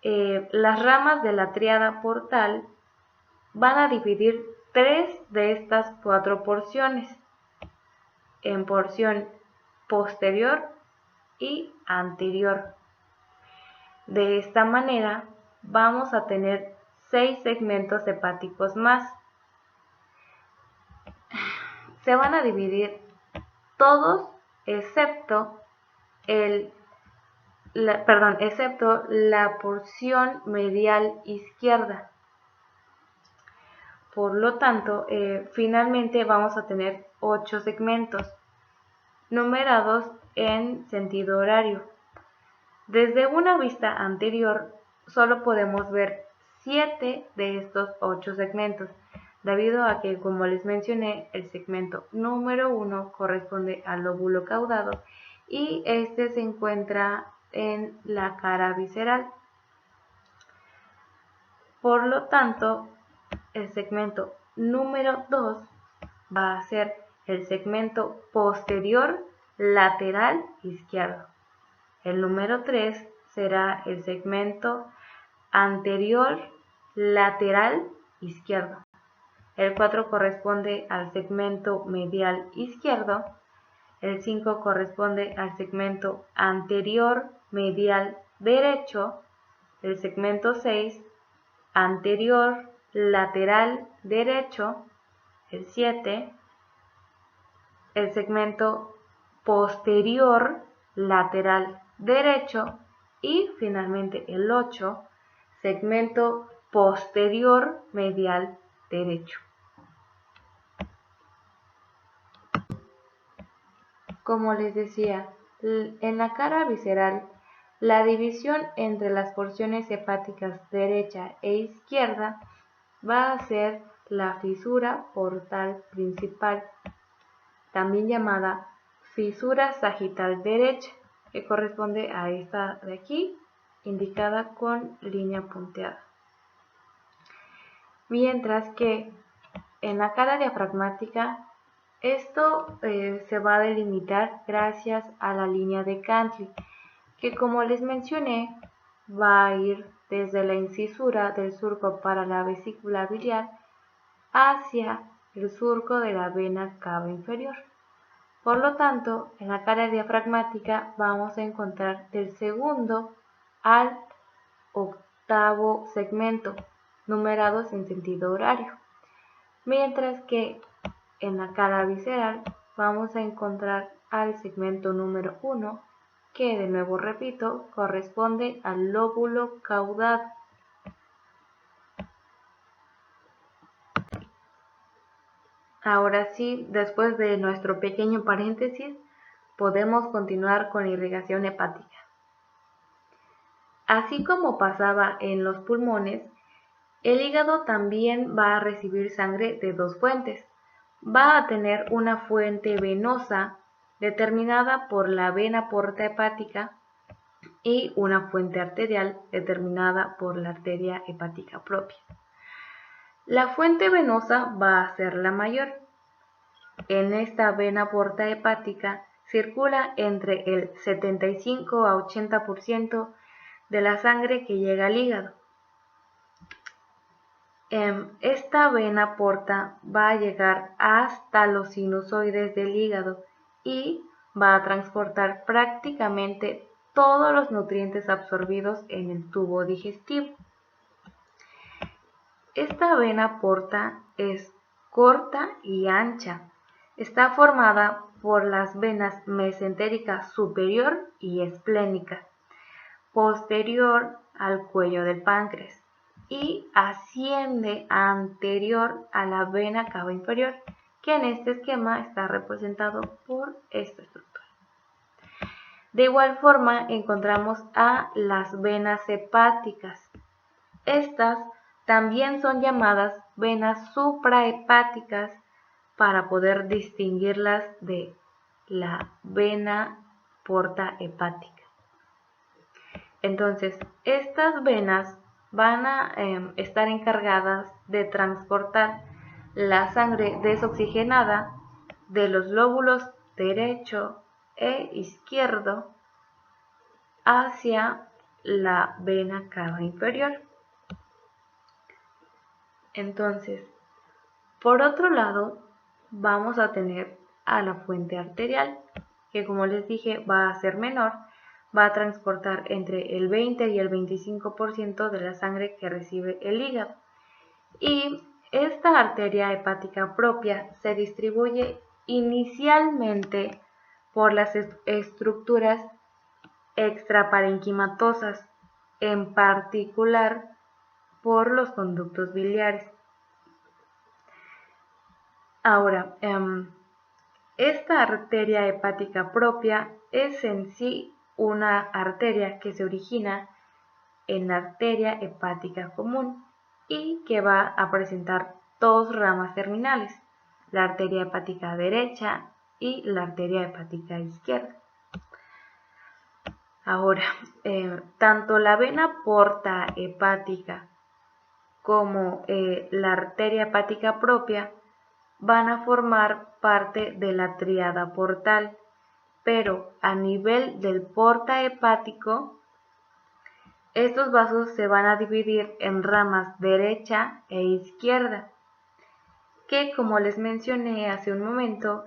las ramas de la tríada portal van a dividir 3 de estas 4 porciones en porción posterior y anterior. De esta manera vamos a tener 6 segmentos hepáticos más. Se van a dividir todos excepto la porción medial izquierda. Por lo tanto, finalmente vamos a tener 8 segmentos numerados en sentido horario. Desde una vista anterior, solo podemos ver 7 de estos 8 segmentos, debido a que, como les mencioné, el segmento número 1 corresponde al lóbulo caudado y este se encuentra en la cara visceral. Por lo tanto, el segmento número 2 va a ser el segmento posterior lateral izquierdo. El número 3 será el segmento anterior lateral izquierdo. El 4 corresponde al segmento medial izquierdo. El 5 corresponde al segmento anterior medial derecho. El segmento 6 anterior lateral derecho. El 7 el segmento posterior lateral derecho y finalmente el 8 segmento posterior medial derecho. Como les decía, en la cara visceral, la división entre las porciones hepáticas derecha e izquierda va a ser la fisura portal principal, también llamada fisura sagital derecha, que corresponde a esta de aquí indicada con línea punteada. Mientras que en la cara diafragmática esto se va a delimitar gracias a la línea de Cantley, que como les mencioné va a ir desde la incisura del surco para la vesícula biliar hacia el surco de la vena cava inferior. Por lo tanto, en la cara diafragmática vamos a encontrar del segundo al octavo segmento, numerados en sentido horario, mientras que en la cara visceral vamos a encontrar al segmento número 1, que de nuevo repito, corresponde al lóbulo caudado. Ahora sí, después de nuestro pequeño paréntesis, podemos continuar con la irrigación hepática. Así como pasaba en los pulmones, el hígado también va a recibir sangre de dos fuentes. Va a tener una fuente venosa determinada por la vena porta hepática y una fuente arterial determinada por la arteria hepática propia. La fuente venosa va a ser la mayor. En esta vena porta hepática circula entre el 75 a 80% de la sangre que llega al hígado. Esta vena porta va a llegar hasta los sinusoides del hígado y va a transportar prácticamente todos los nutrientes absorbidos en el tubo digestivo. Esta vena porta es corta y ancha. Está formada por las venas mesentérica superior y esplénica, posterior al cuello del páncreas, y asciende anterior a la vena cava inferior, que en este esquema está representado por esta estructura. De igual forma encontramos a las venas hepáticas. Estas también son llamadas venas suprahepáticas para poder distinguirlas de la vena porta hepática. Entonces, estas venas van a estar encargadas de transportar la sangre desoxigenada de los lóbulos derecho e izquierdo hacia la vena cava inferior. Entonces, por otro lado, vamos a tener a la fuente arterial, que como les dije va a ser menor, va a transportar entre el 20 y el 25% de la sangre que recibe el hígado. Y esta arteria hepática propia se distribuye inicialmente por las estructuras extraparenquimatosas, en particular por los conductos biliares. Ahora, esta arteria hepática propia es en sí una arteria que se origina en la arteria hepática común y que va a presentar dos ramas terminales, la arteria hepática derecha y la arteria hepática izquierda. Ahora, tanto la vena porta hepática como la arteria hepática propia van a formar parte de la tríada portal, pero a nivel del porta hepático, estos vasos se van a dividir en ramas derecha e izquierda, que como les mencioné hace un momento,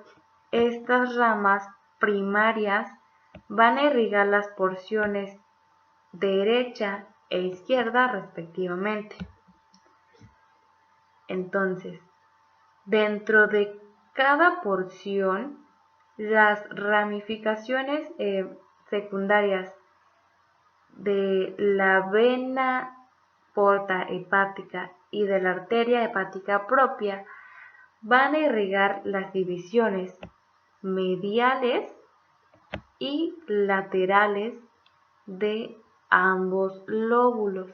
estas ramas primarias van a irrigar las porciones derecha e izquierda respectivamente. Entonces, dentro de cada porción, las ramificaciones secundarias de la vena porta hepática y de la arteria hepática propia van a irrigar las divisiones mediales y laterales de ambos lóbulos,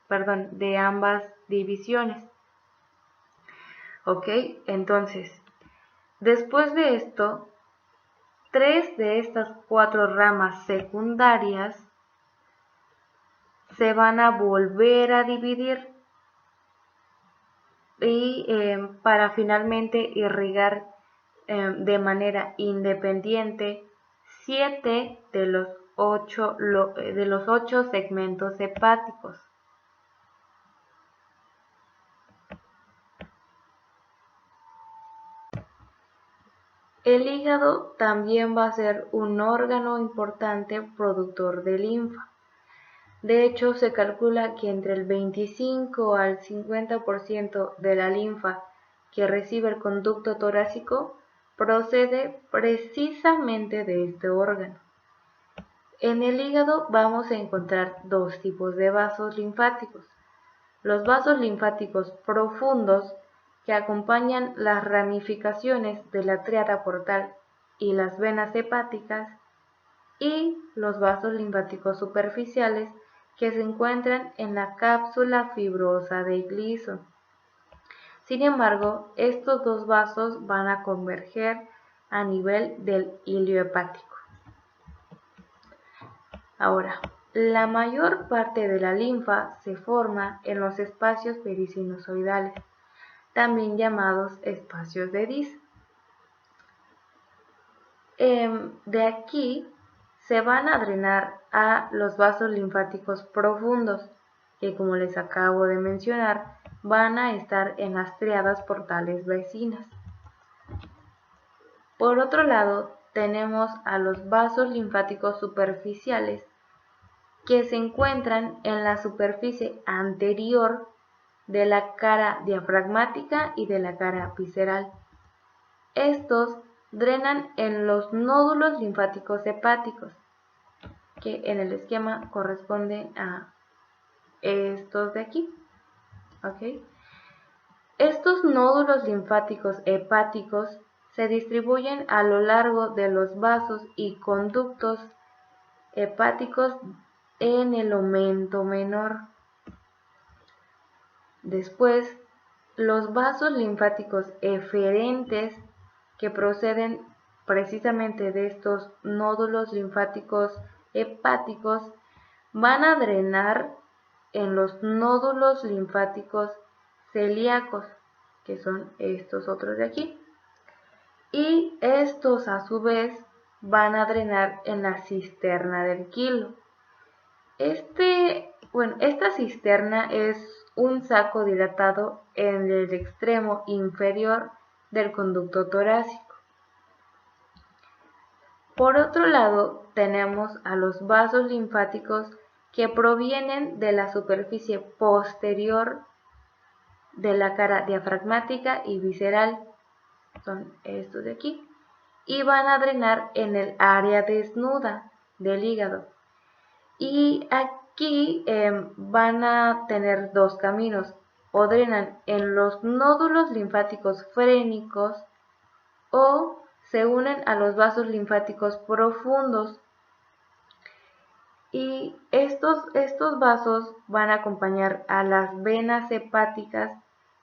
de ambas divisiones. Ok, entonces, después de esto, 3 de estas 4 ramas secundarias se van a volver a dividir y para finalmente irrigar de manera independiente 7 de los 8 segmentos hepáticos. El hígado también va a ser un órgano importante productor de linfa. De hecho, se calcula que entre el 25 al 50% de la linfa que recibe el conducto torácico procede precisamente de este órgano. En el hígado vamos a encontrar dos tipos de vasos linfáticos. Los vasos linfáticos profundos, que acompañan las ramificaciones de la tríada portal y las venas hepáticas, y los vasos linfáticos superficiales, que se encuentran en la cápsula fibrosa de Gleason. Sin embargo, estos dos vasos van a converger a nivel del hilio hepático. Ahora, la mayor parte de la linfa se forma en los espacios perisinusoidales, también llamados espacios de Dis. De aquí se van a drenar a los vasos linfáticos profundos, que como les acabo de mencionar, van a estar en las tríadas portales vecinas. Por otro lado, tenemos a los vasos linfáticos superficiales, que se encuentran en la superficie anterior de la cara diafragmática y de la cara visceral. Estos drenan en los nódulos linfáticos hepáticos, que en el esquema corresponden a estos de aquí. ¿Okay? Estos nódulos linfáticos hepáticos se distribuyen a lo largo de los vasos y conductos hepáticos en el omen menor. Después, los vasos linfáticos eferentes, que proceden precisamente de estos nódulos linfáticos hepáticos, van a drenar en los nódulos linfáticos celíacos, que son estos otros de aquí, y estos a su vez van a drenar en la cisterna del quilo. Esta cisterna es un saco dilatado en el extremo inferior del conducto torácico. Por otro lado, tenemos a los vasos linfáticos que provienen de la superficie posterior de la cara diafragmática y visceral, son estos de aquí, y van a drenar en el área desnuda del hígado. Y aquí van a tener dos caminos: o drenan en los nódulos linfáticos frénicos o se unen a los vasos linfáticos profundos. Y estos vasos van a acompañar a las venas hepáticas,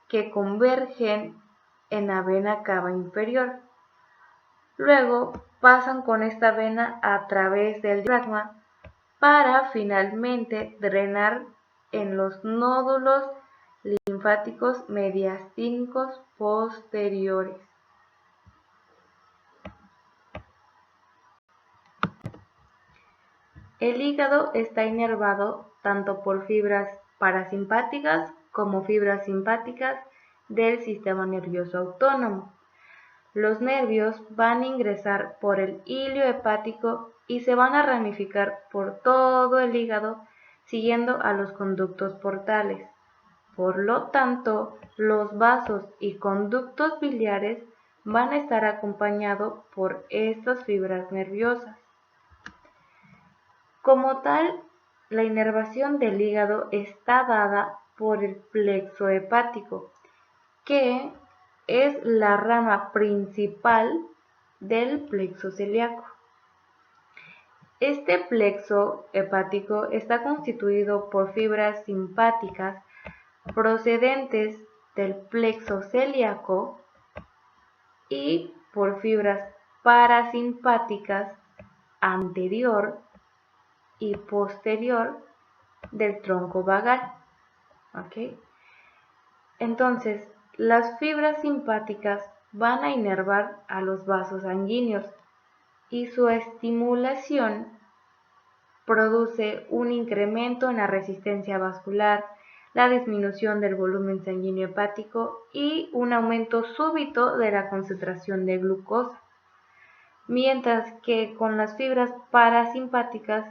que convergen en la vena cava inferior. Luego pasan con esta vena a través del diafragma para finalmente drenar en los nódulos linfáticos mediastínicos posteriores. El hígado está inervado tanto por fibras parasimpáticas como fibras simpáticas del sistema nervioso autónomo. Los nervios van a ingresar por el hilio hepático y se van a ramificar por todo el hígado siguiendo a los conductos portales. Por lo tanto, los vasos y conductos biliares van a estar acompañados por estas fibras nerviosas. Como tal, la inervación del hígado está dada por el plexo hepático, que es la rama principal del plexo celíaco. Este plexo hepático está constituido por fibras simpáticas procedentes del plexo celíaco y por fibras parasimpáticas anterior y posterior del tronco vagal. ¿Ok? Entonces, las fibras simpáticas van a inervar a los vasos sanguíneos y su estimulación produce un incremento en la resistencia vascular, la disminución del volumen sanguíneo hepático y un aumento súbito de la concentración de glucosa. Mientras que con las fibras parasimpáticas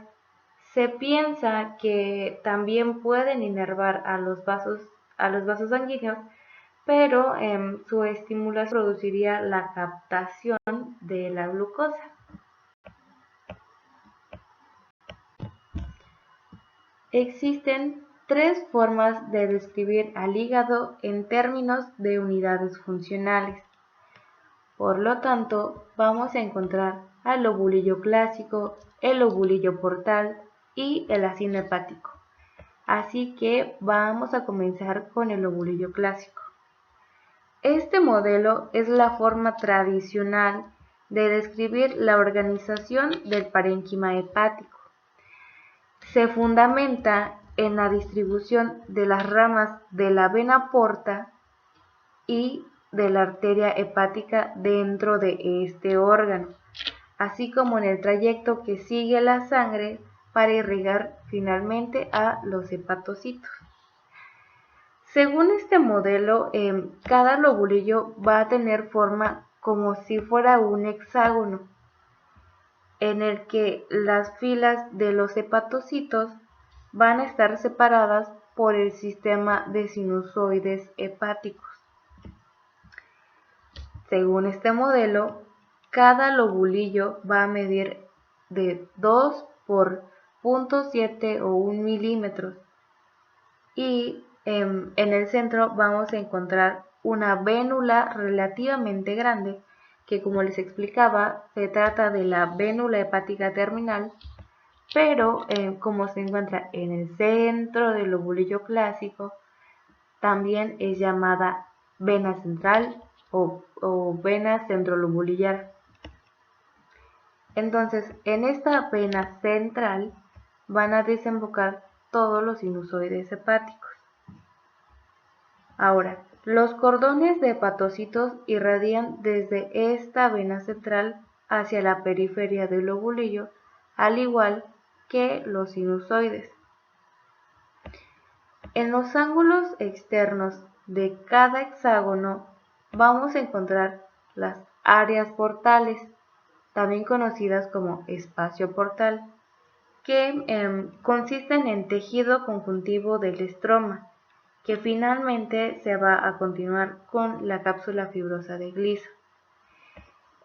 se piensa que también pueden inervar a los vasos sanguíneos, pero su estimulación produciría la captación de la glucosa. Existen tres formas de describir al hígado en términos de unidades funcionales. Por lo tanto, vamos a encontrar al lobulillo clásico, el lobulillo portal y el acino hepático. Así que vamos a comenzar con el lobulillo clásico. Este modelo es la forma tradicional de describir la organización del parénquima hepático. Se fundamenta en la distribución de las ramas de la vena porta y de la arteria hepática dentro de este órgano, así como en el trayecto que sigue la sangre para irrigar finalmente a los hepatocitos. Según este modelo, cada lobulillo va a tener forma como si fuera un hexágono, en el que las filas de los hepatocitos van a estar separadas por el sistema de sinusoides hepáticos. Según este modelo, cada lobulillo va a medir de 2 por 0.7 o 1 milímetros y en el centro vamos a encontrar una vénula relativamente grande que, como les explicaba, se trata de la vénula hepática terminal, pero como se encuentra en el centro del lobulillo clásico, también es llamada vena central o vena centrolobulillar. Entonces, en esta vena central van a desembocar todos los sinusoides hepáticos. Ahora, los cordones de hepatocitos irradian desde esta vena central hacia la periferia del lobulillo, al igual que los sinusoides. En los ángulos externos de cada hexágono vamos a encontrar las áreas portales, también conocidas como espacio portal, que consisten en tejido conjuntivo del estroma, que finalmente se va a continuar con la cápsula fibrosa de Gleason.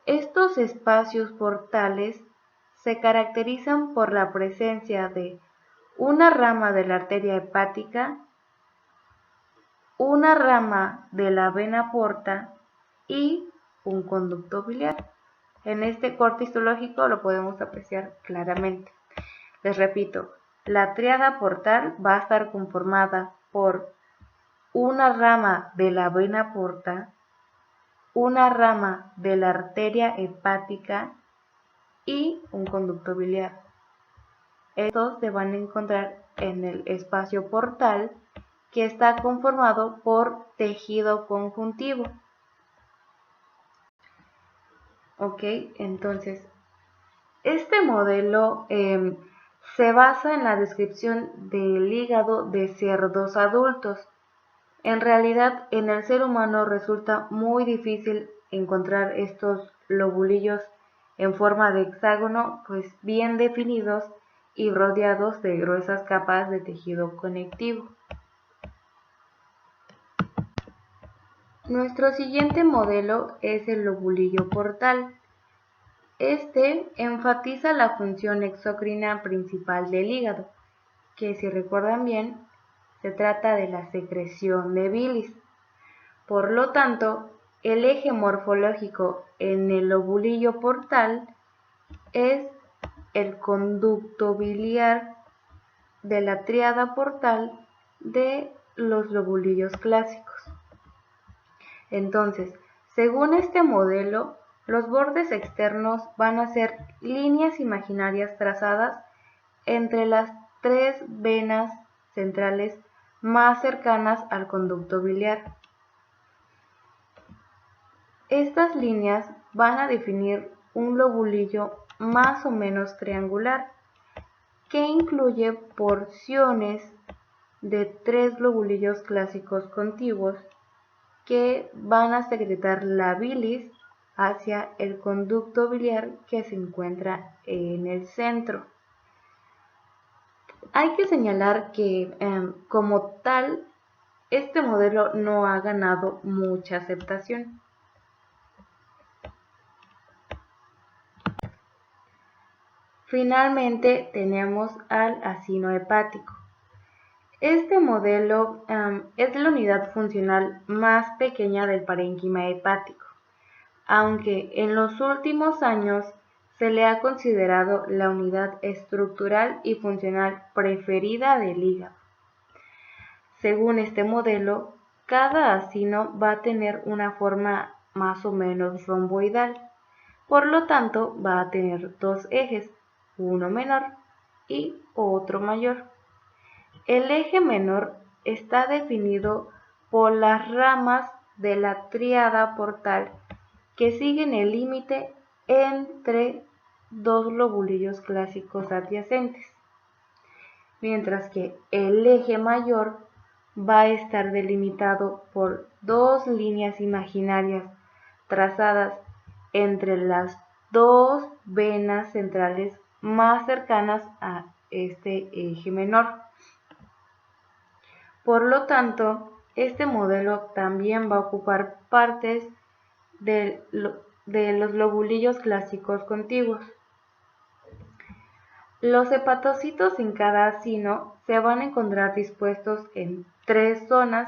Estos espacios portales se caracterizan por la presencia de una rama de la arteria hepática, una rama de la vena porta y un conducto biliar. En este corte histológico lo podemos apreciar claramente. Les repito, la tríada portal va a estar conformada por una rama de la vena porta, una rama de la arteria hepática y un conducto biliar. Estos se van a encontrar en el espacio portal, que está conformado por tejido conjuntivo. Ok, entonces, este modelo se basa en la descripción del hígado de cerdos adultos. En realidad, en el ser humano resulta muy difícil encontrar estos lobulillos en forma de hexágono, pues bien definidos y rodeados de gruesas capas de tejido conectivo. Nuestro siguiente modelo es el lobulillo portal. Este enfatiza la función exocrina principal del hígado, que, si recuerdan bien, se trata de la secreción de bilis. Por lo tanto, el eje morfológico en el lobulillo portal es el conducto biliar de la tríada portal de los lobulillos clásicos. Entonces, según este modelo, los bordes externos van a ser líneas imaginarias trazadas entre las tres venas centrales más cercanas al conducto biliar. Estas líneas van a definir un lobulillo más o menos triangular, que incluye porciones de tres lobulillos clásicos contiguos que van a secretar la bilis hacia el conducto biliar que se encuentra en el centro. Hay que señalar que como tal, este modelo no ha ganado mucha aceptación. Finalmente tenemos al acino hepático. Este modelo es la unidad funcional más pequeña del parénquima hepático, aunque en los últimos años se le ha considerado la unidad estructural y funcional preferida del hígado. Según este modelo, cada acino va a tener una forma más o menos romboidal, por lo tanto va a tener dos ejes, uno menor y otro mayor. El eje menor está definido por las ramas de la tríada portal que siguen el límite entre dos lobulillos clásicos adyacentes, mientras que el eje mayor va a estar delimitado por dos líneas imaginarias trazadas entre las dos venas centrales más cercanas a este eje menor. Por lo tanto, este modelo también va a ocupar partes de los lobulillos clásicos contiguos. Los hepatocitos en cada acino se van a encontrar dispuestos en tres zonas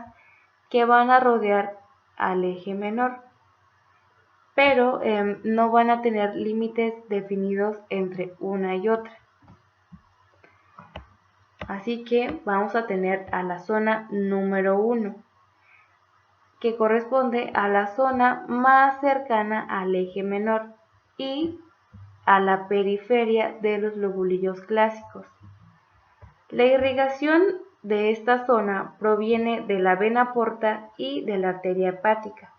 que van a rodear al eje menor, pero no van a tener límites definidos entre una y otra. Así que vamos a tener a la zona número 1, que corresponde a la zona más cercana al eje menor y a la periferia de los lobulillos clásicos. La irrigación de esta zona proviene de la vena porta y de la arteria hepática.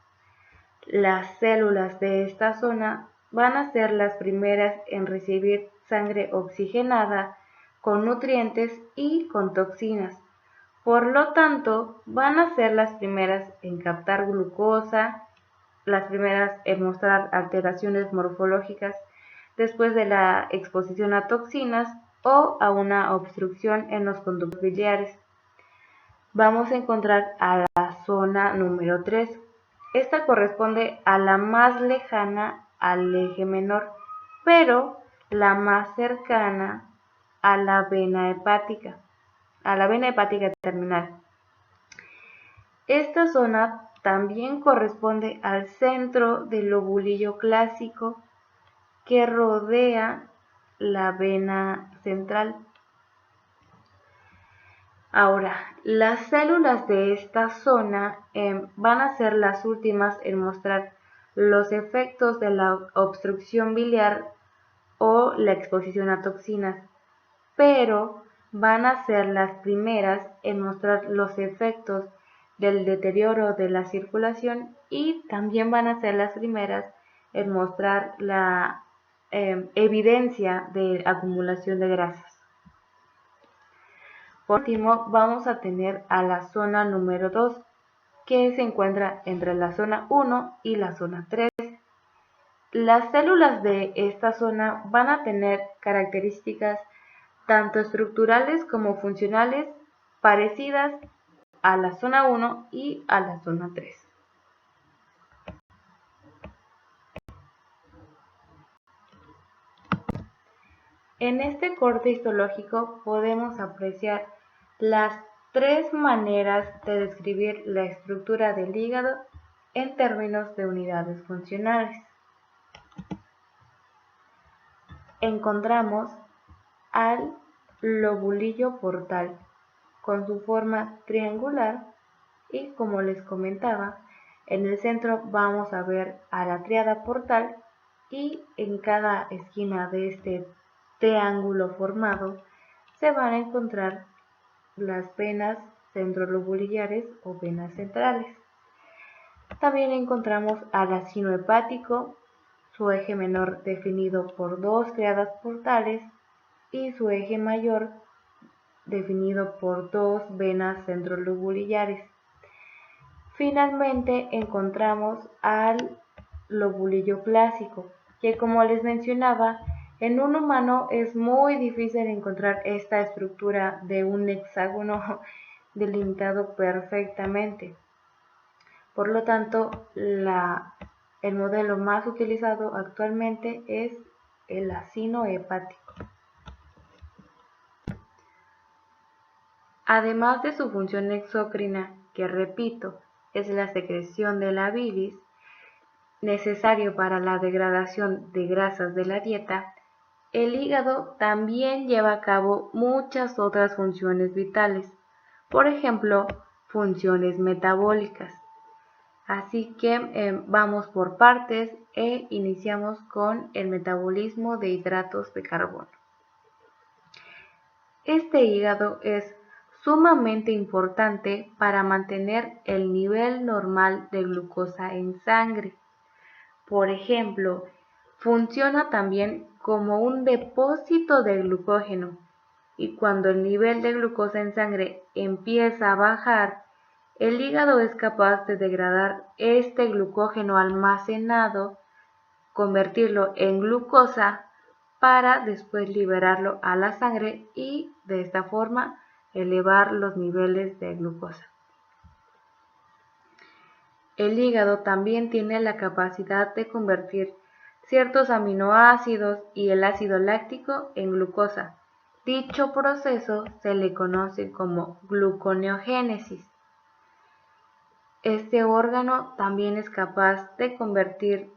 Las células de esta zona van a ser las primeras en recibir sangre oxigenada con nutrientes y con toxinas. Por lo tanto, van a ser las primeras en captar glucosa, las primeras en mostrar alteraciones morfológicas después de la exposición a toxinas o a una obstrucción en los conductos biliares. Vamos a encontrar a la zona número 3. Esta corresponde a la más lejana al eje menor, pero la más cercana a la vena hepática terminal. Esta zona también corresponde al centro del lobulillo clásico que rodea la vena central. Ahora, las células de esta zona van a ser las últimas en mostrar los efectos de la obstrucción biliar o la exposición a toxinas, pero van a ser las primeras en mostrar los efectos del deterioro de la circulación y también van a ser las primeras en mostrar la evidencia de acumulación de grasas. Por último, vamos a tener a la zona número 2, que se encuentra entre la zona 1 y la zona 3. Las células de esta zona van a tener características tanto estructurales como funcionales parecidas a la zona 1 y a la zona 3. En este corte histológico podemos apreciar las tres maneras de describir la estructura del hígado en términos de unidades funcionales. Encontramos al lobulillo portal con su forma triangular y, como les comentaba, en el centro vamos a ver a la tríada portal y en cada esquina de este triángulo formado se van a encontrar las venas centrolobuliares o venas centrales. También encontramos al acino hepático, su eje menor definido por dos triadas portales y su eje mayor definido por dos venas centrolobuliares. Finalmente encontramos al lobulillo clásico, que como les mencionaba, en un humano es muy difícil encontrar esta estructura de un hexágono delimitado perfectamente. Por lo tanto, el modelo más utilizado actualmente es el acino hepático. Además de su función exócrina, que repito, es la secreción de la bilis, necesario para la degradación de grasas de la dieta, el hígado también lleva a cabo muchas otras funciones vitales, por ejemplo, funciones metabólicas. Así que vamos por partes e iniciamos con el metabolismo de hidratos de carbono. Este hígado es sumamente importante para mantener el nivel normal de glucosa en sangre. Por ejemplo, funciona también como un depósito de glucógeno y cuando el nivel de glucosa en sangre empieza a bajar, el hígado es capaz de degradar este glucógeno almacenado, convertirlo en glucosa para después liberarlo a la sangre y de esta forma elevar los niveles de glucosa. El hígado también tiene la capacidad de convertir ciertos aminoácidos y el ácido láctico en glucosa. Dicho proceso se le conoce como gluconeogénesis. Este órgano también es capaz de convertir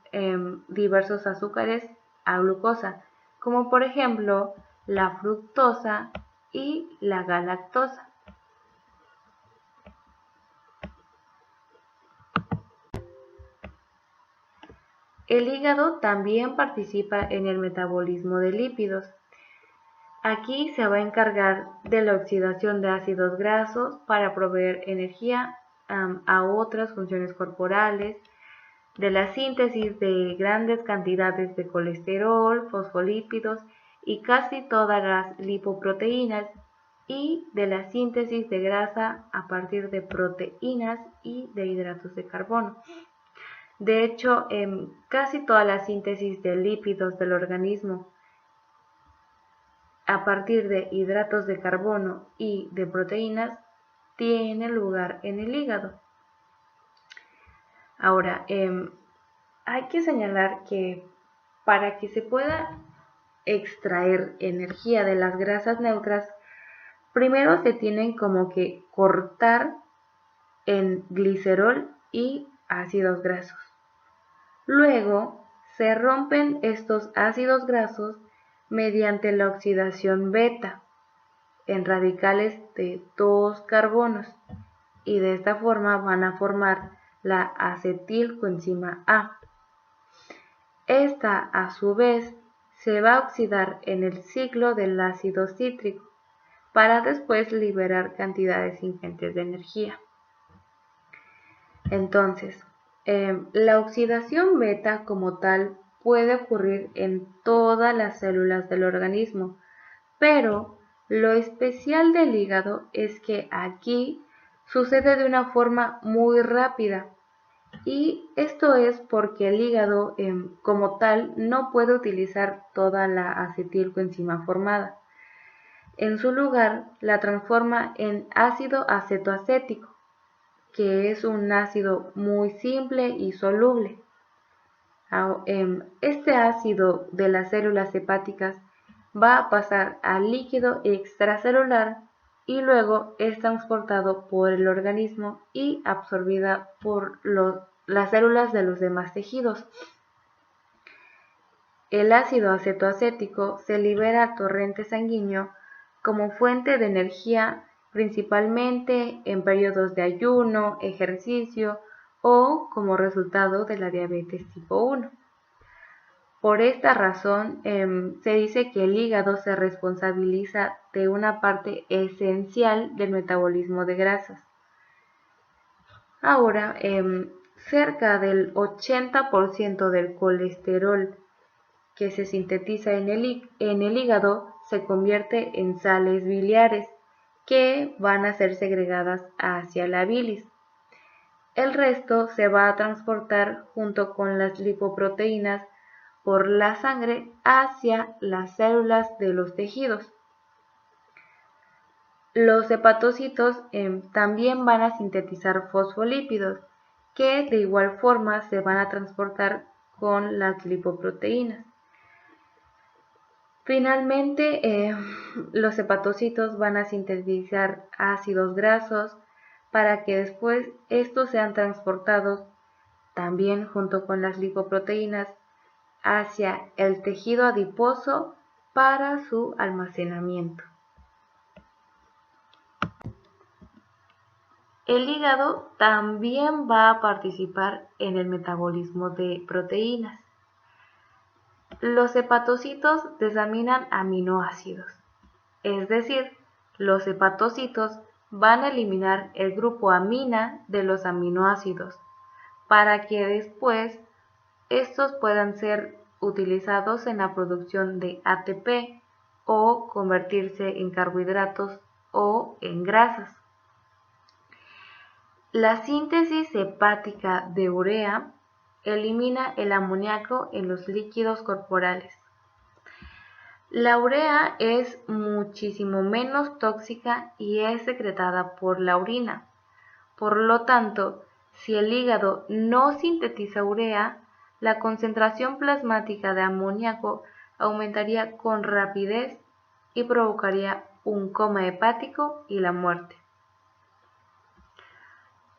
diversos azúcares a glucosa, como por ejemplo la fructosa y la galactosa. El hígado también participa en el metabolismo de lípidos. Aquí se va a encargar de la oxidación de ácidos grasos para proveer energía a otras funciones corporales, de la síntesis de grandes cantidades de colesterol, fosfolípidos y casi todas las lipoproteínas y de la síntesis de grasa a partir de proteínas y de hidratos de carbono. De hecho, casi toda la síntesis de lípidos del organismo a partir de hidratos de carbono y de proteínas tiene lugar en el hígado. Ahora, hay que señalar que para que se pueda extraer energía de las grasas neutras, primero se tienen como que cortar en glicerol y ácidos grasos. Luego se rompen estos ácidos grasos mediante la oxidación beta en radicales de 2 carbonos y de esta forma van a formar la acetilcoenzima A. Esta a su vez se va a oxidar en el ciclo del ácido cítrico para después liberar cantidades ingentes de energía. Entonces, la oxidación beta como tal puede ocurrir en todas las células del organismo, pero lo especial del hígado es que aquí sucede de una forma muy rápida y esto es porque el hígado como tal no puede utilizar toda la acetilcoenzima formada. En su lugar la transforma en ácido acetoacético, que es un ácido muy simple y soluble. Este ácido de las células hepáticas va a pasar al líquido extracelular y luego es transportado por el organismo y absorbida por las células de los demás tejidos. El ácido acetoacético se libera a torrente sanguíneo como fuente de energía principalmente en periodos de ayuno, ejercicio o como resultado de la diabetes tipo 1. Por esta razón, se dice que el hígado se responsabiliza de una parte esencial del metabolismo de grasas. Ahora, cerca del 80% del colesterol que se sintetiza en el hígado se convierte en sales biliares que van a ser segregadas hacia la bilis. El resto se va a transportar junto con las lipoproteínas por la sangre hacia las células de los tejidos. Los hepatocitos también van a sintetizar fosfolípidos que de igual forma se van a transportar con las lipoproteínas. Finalmente, los hepatocitos van a sintetizar ácidos grasos para que después estos sean transportados también junto con las lipoproteínas hacia el tejido adiposo para su almacenamiento. El hígado también va a participar en el metabolismo de proteínas. Los hepatocitos desaminan aminoácidos, es decir, los hepatocitos van a eliminar el grupo amina de los aminoácidos para que después estos puedan ser utilizados en la producción de ATP o convertirse en carbohidratos o en grasas. La síntesis hepática de urea elimina el amoníaco en los líquidos corporales. La urea es muchísimo menos tóxica y es secretada por la orina. Por lo tanto, si el hígado no sintetiza urea, la concentración plasmática de amoníaco aumentaría con rapidez y provocaría un coma hepático y la muerte.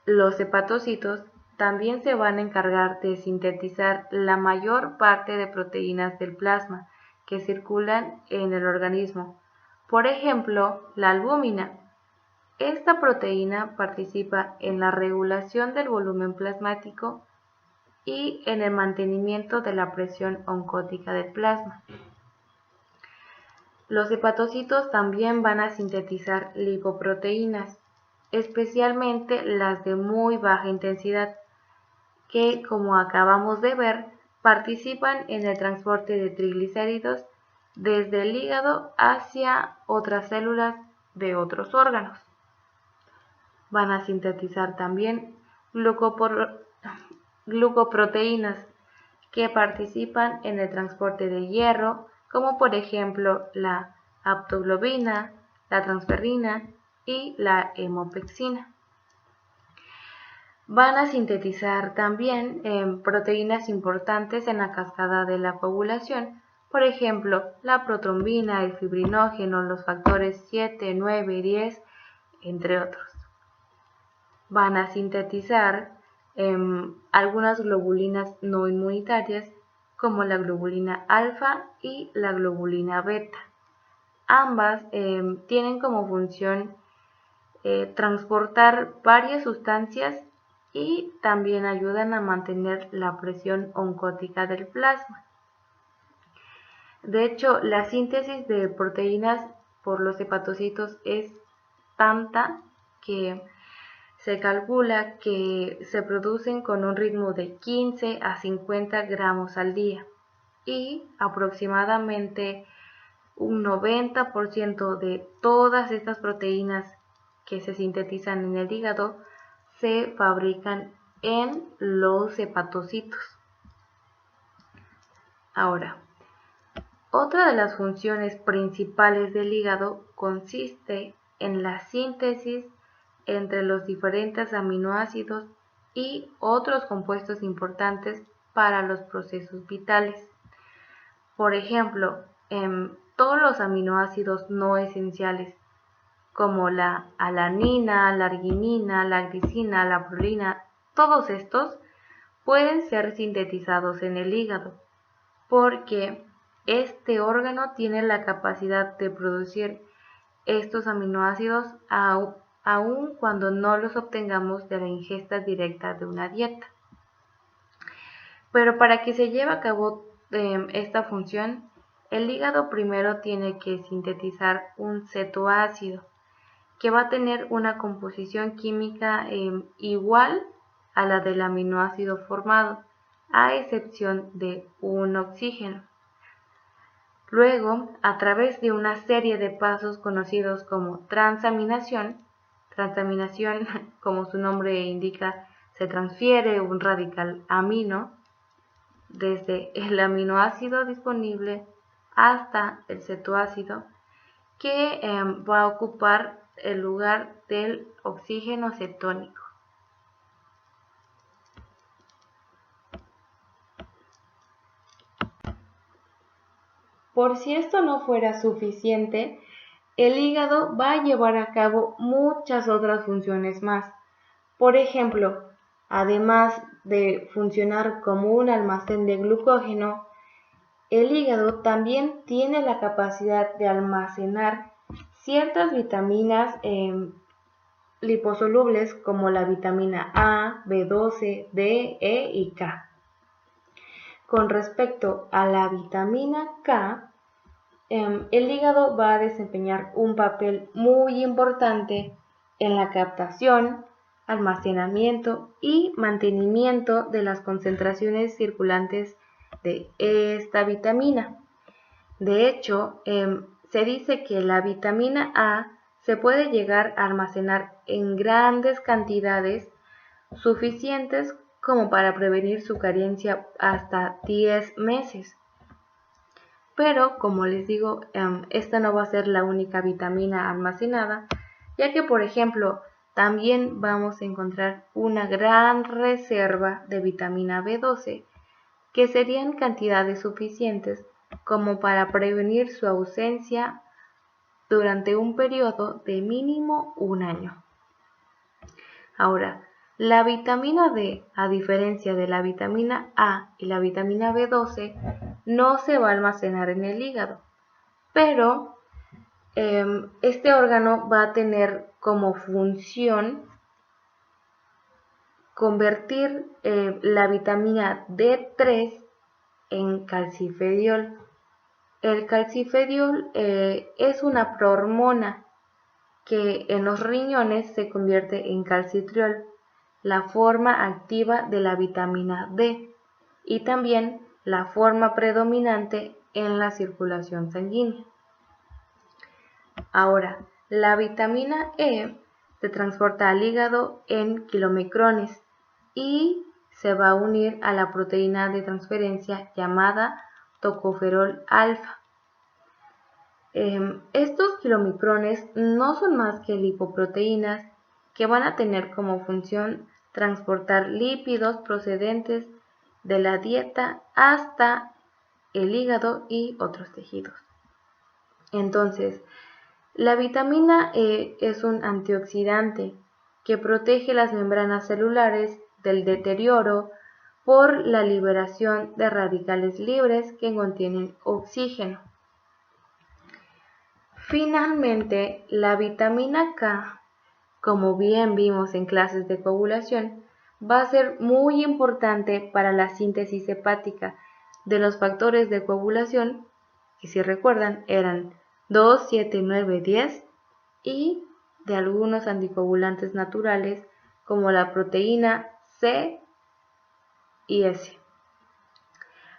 Los hepatocitos también se van a encargar de sintetizar la mayor parte de proteínas del plasma que circulan en el organismo. Por ejemplo, la albúmina. Esta proteína participa en la regulación del volumen plasmático y en el mantenimiento de la presión oncótica del plasma. Los hepatocitos también van a sintetizar lipoproteínas, especialmente las de muy baja intensidad, que, como acabamos de ver, participan en el transporte de triglicéridos desde el hígado hacia otras células de otros órganos. Van a sintetizar también glucoproteínas que participan en el transporte de hierro, como por ejemplo la aptoglobina, la transferrina y la hemopexina. Van a sintetizar también proteínas importantes en la cascada de la coagulación, por ejemplo, la protrombina, el fibrinógeno, los factores 7, 9 y 10, entre otros. Van a sintetizar algunas globulinas no inmunitarias, como la globulina alfa y la globulina beta. Ambas tienen como función transportar varias sustancias y también ayudan a mantener la presión oncótica del plasma. De hecho, la síntesis de proteínas por los hepatocitos es tanta que se calcula que se producen con un ritmo de 15 a 50 gramos al día y aproximadamente un 90% de todas estas proteínas que se sintetizan en el hígado se fabrican en los hepatocitos. Ahora, otra de las funciones principales del hígado consiste en la síntesis entre los diferentes aminoácidos y otros compuestos importantes para los procesos vitales. Por ejemplo, todos los aminoácidos no esenciales, como la alanina, la arginina, la glicina, la prolina, todos estos pueden ser sintetizados en el hígado, porque este órgano tiene la capacidad de producir estos aminoácidos aun cuando no los obtengamos de la ingesta directa de una dieta. Pero para que se lleve a cabo esta función, el hígado primero tiene que sintetizar un cetoácido que va a tener una composición química igual a la del aminoácido formado, a excepción de un oxígeno. Luego, a través de una serie de pasos conocidos como transaminación, como su nombre indica, se transfiere un radical amino desde el aminoácido disponible hasta el cetoácido que va a ocupar el lugar del oxígeno cetónico. Por si esto no fuera suficiente, el hígado va a llevar a cabo muchas otras funciones más. Por ejemplo, además de funcionar como un almacén de glucógeno, el hígado también tiene la capacidad de almacenar ciertas vitaminas liposolubles como la vitamina A, B12, D, E y K. Con respecto a la vitamina K, el hígado va a desempeñar un papel muy importante en la captación, almacenamiento y mantenimiento de las concentraciones circulantes de esta vitamina. De hecho, se dice que la vitamina A se puede llegar a almacenar en grandes cantidades suficientes como para prevenir su carencia hasta 10 meses. Pero, como les digo, esta no va a ser la única vitamina almacenada, ya que, por ejemplo, también vamos a encontrar una gran reserva de vitamina B12, que serían cantidades suficientes como para prevenir su ausencia durante un periodo de mínimo un año. Ahora, la vitamina D, a diferencia de la vitamina A y la vitamina B12, no se va a almacenar en el hígado, pero este órgano va a tener como función convertir la vitamina D3 en calcifediol. El calcifediol es una prohormona que en los riñones se convierte en calcitriol, la forma activa de la vitamina D, y también la forma predominante en la circulación sanguínea. Ahora, la vitamina E se transporta al hígado en kilomicrones y se va a unir a la proteína de transferencia llamada tocoferol alfa. Estos kilomicrones no son más que lipoproteínas que van a tener como función transportar lípidos procedentes de la dieta hasta el hígado y otros tejidos. Entonces, la vitamina E es un antioxidante que protege las membranas celulares del deterioro por la liberación de radicales libres que contienen oxígeno. Finalmente, la vitamina K, como bien vimos en clases de coagulación, va a ser muy importante para la síntesis hepática de los factores de coagulación, que si recuerdan eran 2, 7, 9, 10, y de algunos anticoagulantes naturales como la proteína C y S.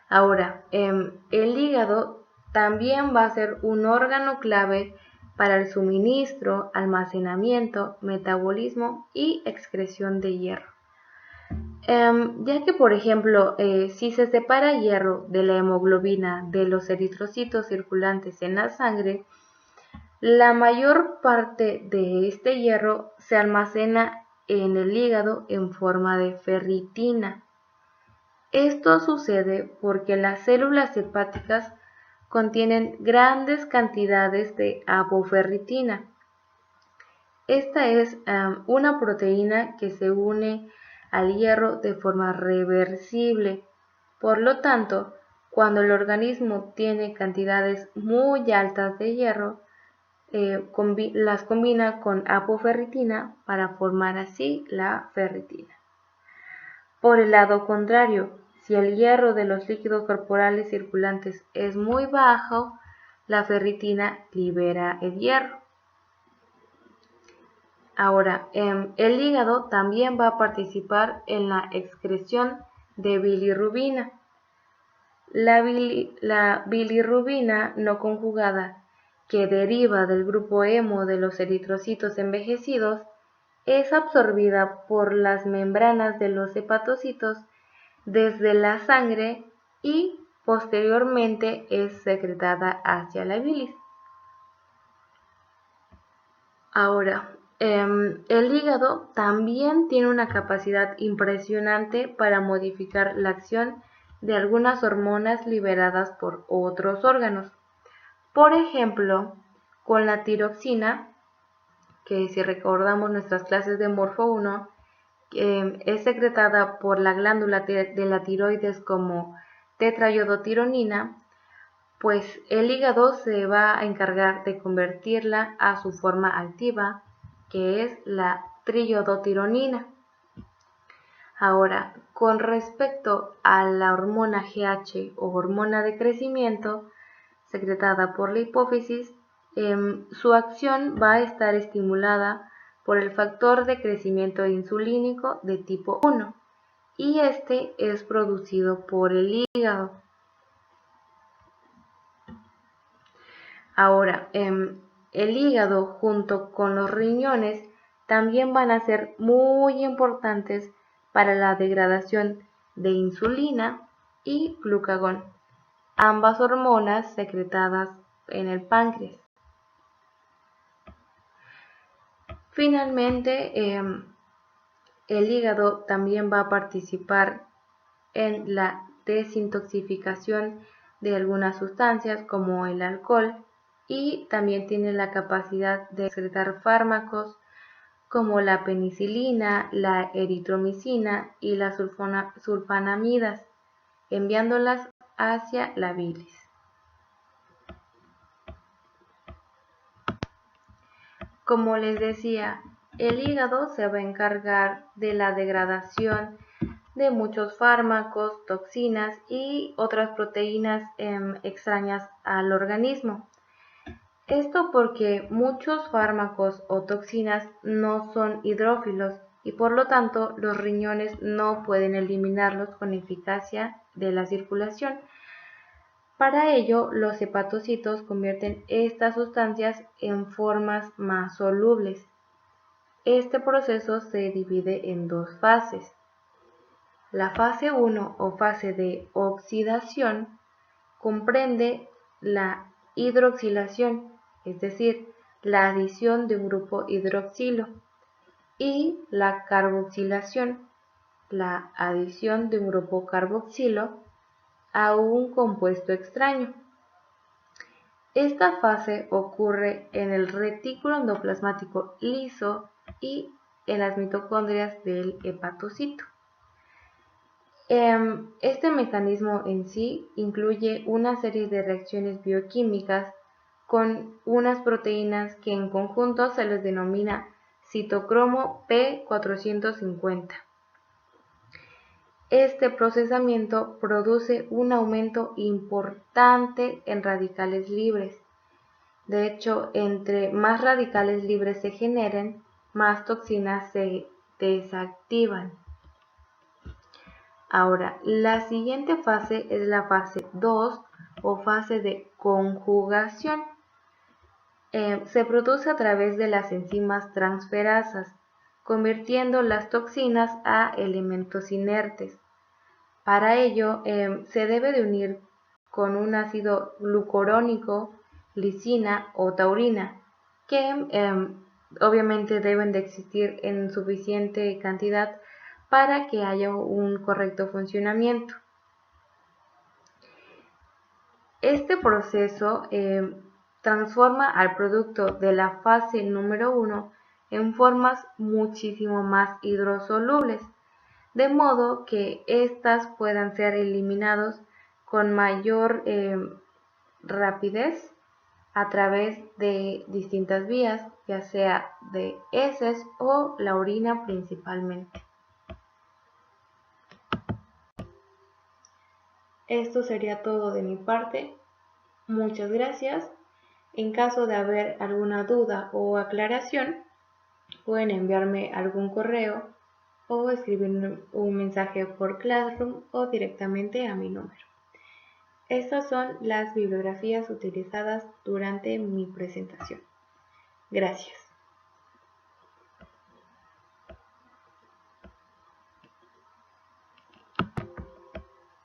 Ahora, el hígado también va a ser un órgano clave para el suministro, almacenamiento, metabolismo y excreción de hierro. Ya que, por ejemplo, si se separa hierro de la hemoglobina de los eritrocitos circulantes en la sangre, la mayor parte de este hierro se almacena en el hígado en forma de ferritina. Esto sucede porque las células hepáticas contienen grandes cantidades de apoferritina. Esta es una proteína que se une al hierro de forma reversible. Por lo tanto, cuando el organismo tiene cantidades muy altas de hierro, las combina con apoferritina para formar así la ferritina. Por el lado contrario, Si el hierro de los líquidos corporales circulantes es muy bajo, la ferritina libera el hierro. Ahora, el hígado también va a participar en la excreción de bilirrubina. La bilirrubina no conjugada, que deriva del grupo hemo de los eritrocitos envejecidos, es absorbida por las membranas de los hepatocitos desde la sangre y posteriormente es secretada hacia la bilis. Ahora, el hígado también tiene una capacidad impresionante para modificar la acción de algunas hormonas liberadas por otros órganos. Por ejemplo, con la tiroxina, que si recordamos nuestras clases de Morfo 1, es secretada por la glándula de la tiroides como tetraiodotironina, pues el hígado se va a encargar de convertirla a su forma activa, que es la triiodotironina. Ahora, con respecto a la hormona GH o hormona de crecimiento, secretada por la hipófisis, su acción va a estar estimulada por el factor de crecimiento insulínico de tipo 1 y este es producido por el hígado. Ahora, el hígado junto con los riñones también van a ser muy importantes para la degradación de insulina y glucagón, ambas hormonas secretadas en el páncreas. Finalmente, el hígado también va a participar en la desintoxicación de algunas sustancias como el alcohol y también tiene la capacidad de secretar fármacos como la penicilina, la eritromicina y las sulfanamidas, enviándolas hacia la bilis. Como les decía, el hígado se va a encargar de la degradación de muchos fármacos, toxinas y otras proteínas extrañas al organismo. Esto porque muchos fármacos o toxinas no son hidrófilos y por lo tanto los riñones no pueden eliminarlos con eficacia de la circulación. Para ello, los hepatocitos convierten estas sustancias en formas más solubles. Este proceso se divide en dos fases. La fase 1 o fase de oxidación comprende la hidroxilación, es decir, la adición de un grupo hidroxilo, y la carboxilación, la adición de un grupo carboxilo a un compuesto extraño. Esta fase ocurre en el retículo endoplasmático liso y en las mitocondrias del hepatocito. Este mecanismo en sí incluye una serie de reacciones bioquímicas con unas proteínas que en conjunto se les denomina citocromo P450. Este procesamiento produce un aumento importante en radicales libres. De hecho, entre más radicales libres se generen, más toxinas se desactivan. Ahora, la siguiente fase es la fase 2 o fase de conjugación. Se produce a través de las enzimas transferasas, convirtiendo las toxinas a elementos inertes. Para ello, se debe de unir con un ácido glucurónico, lisina o taurina, que obviamente deben de existir en suficiente cantidad para que haya un correcto funcionamiento. Este proceso transforma al producto de la fase número 1 en formas muchísimo más hidrosolubles, de modo que éstas puedan ser eliminados con mayor rapidez a través de distintas vías, ya sea de heces o la orina principalmente. Esto sería todo de mi parte. Muchas gracias. En caso de haber alguna duda o aclaración, pueden enviarme algún correo o escribirme un mensaje por Classroom o directamente a mi número. Estas son las bibliografías utilizadas durante mi presentación. Gracias.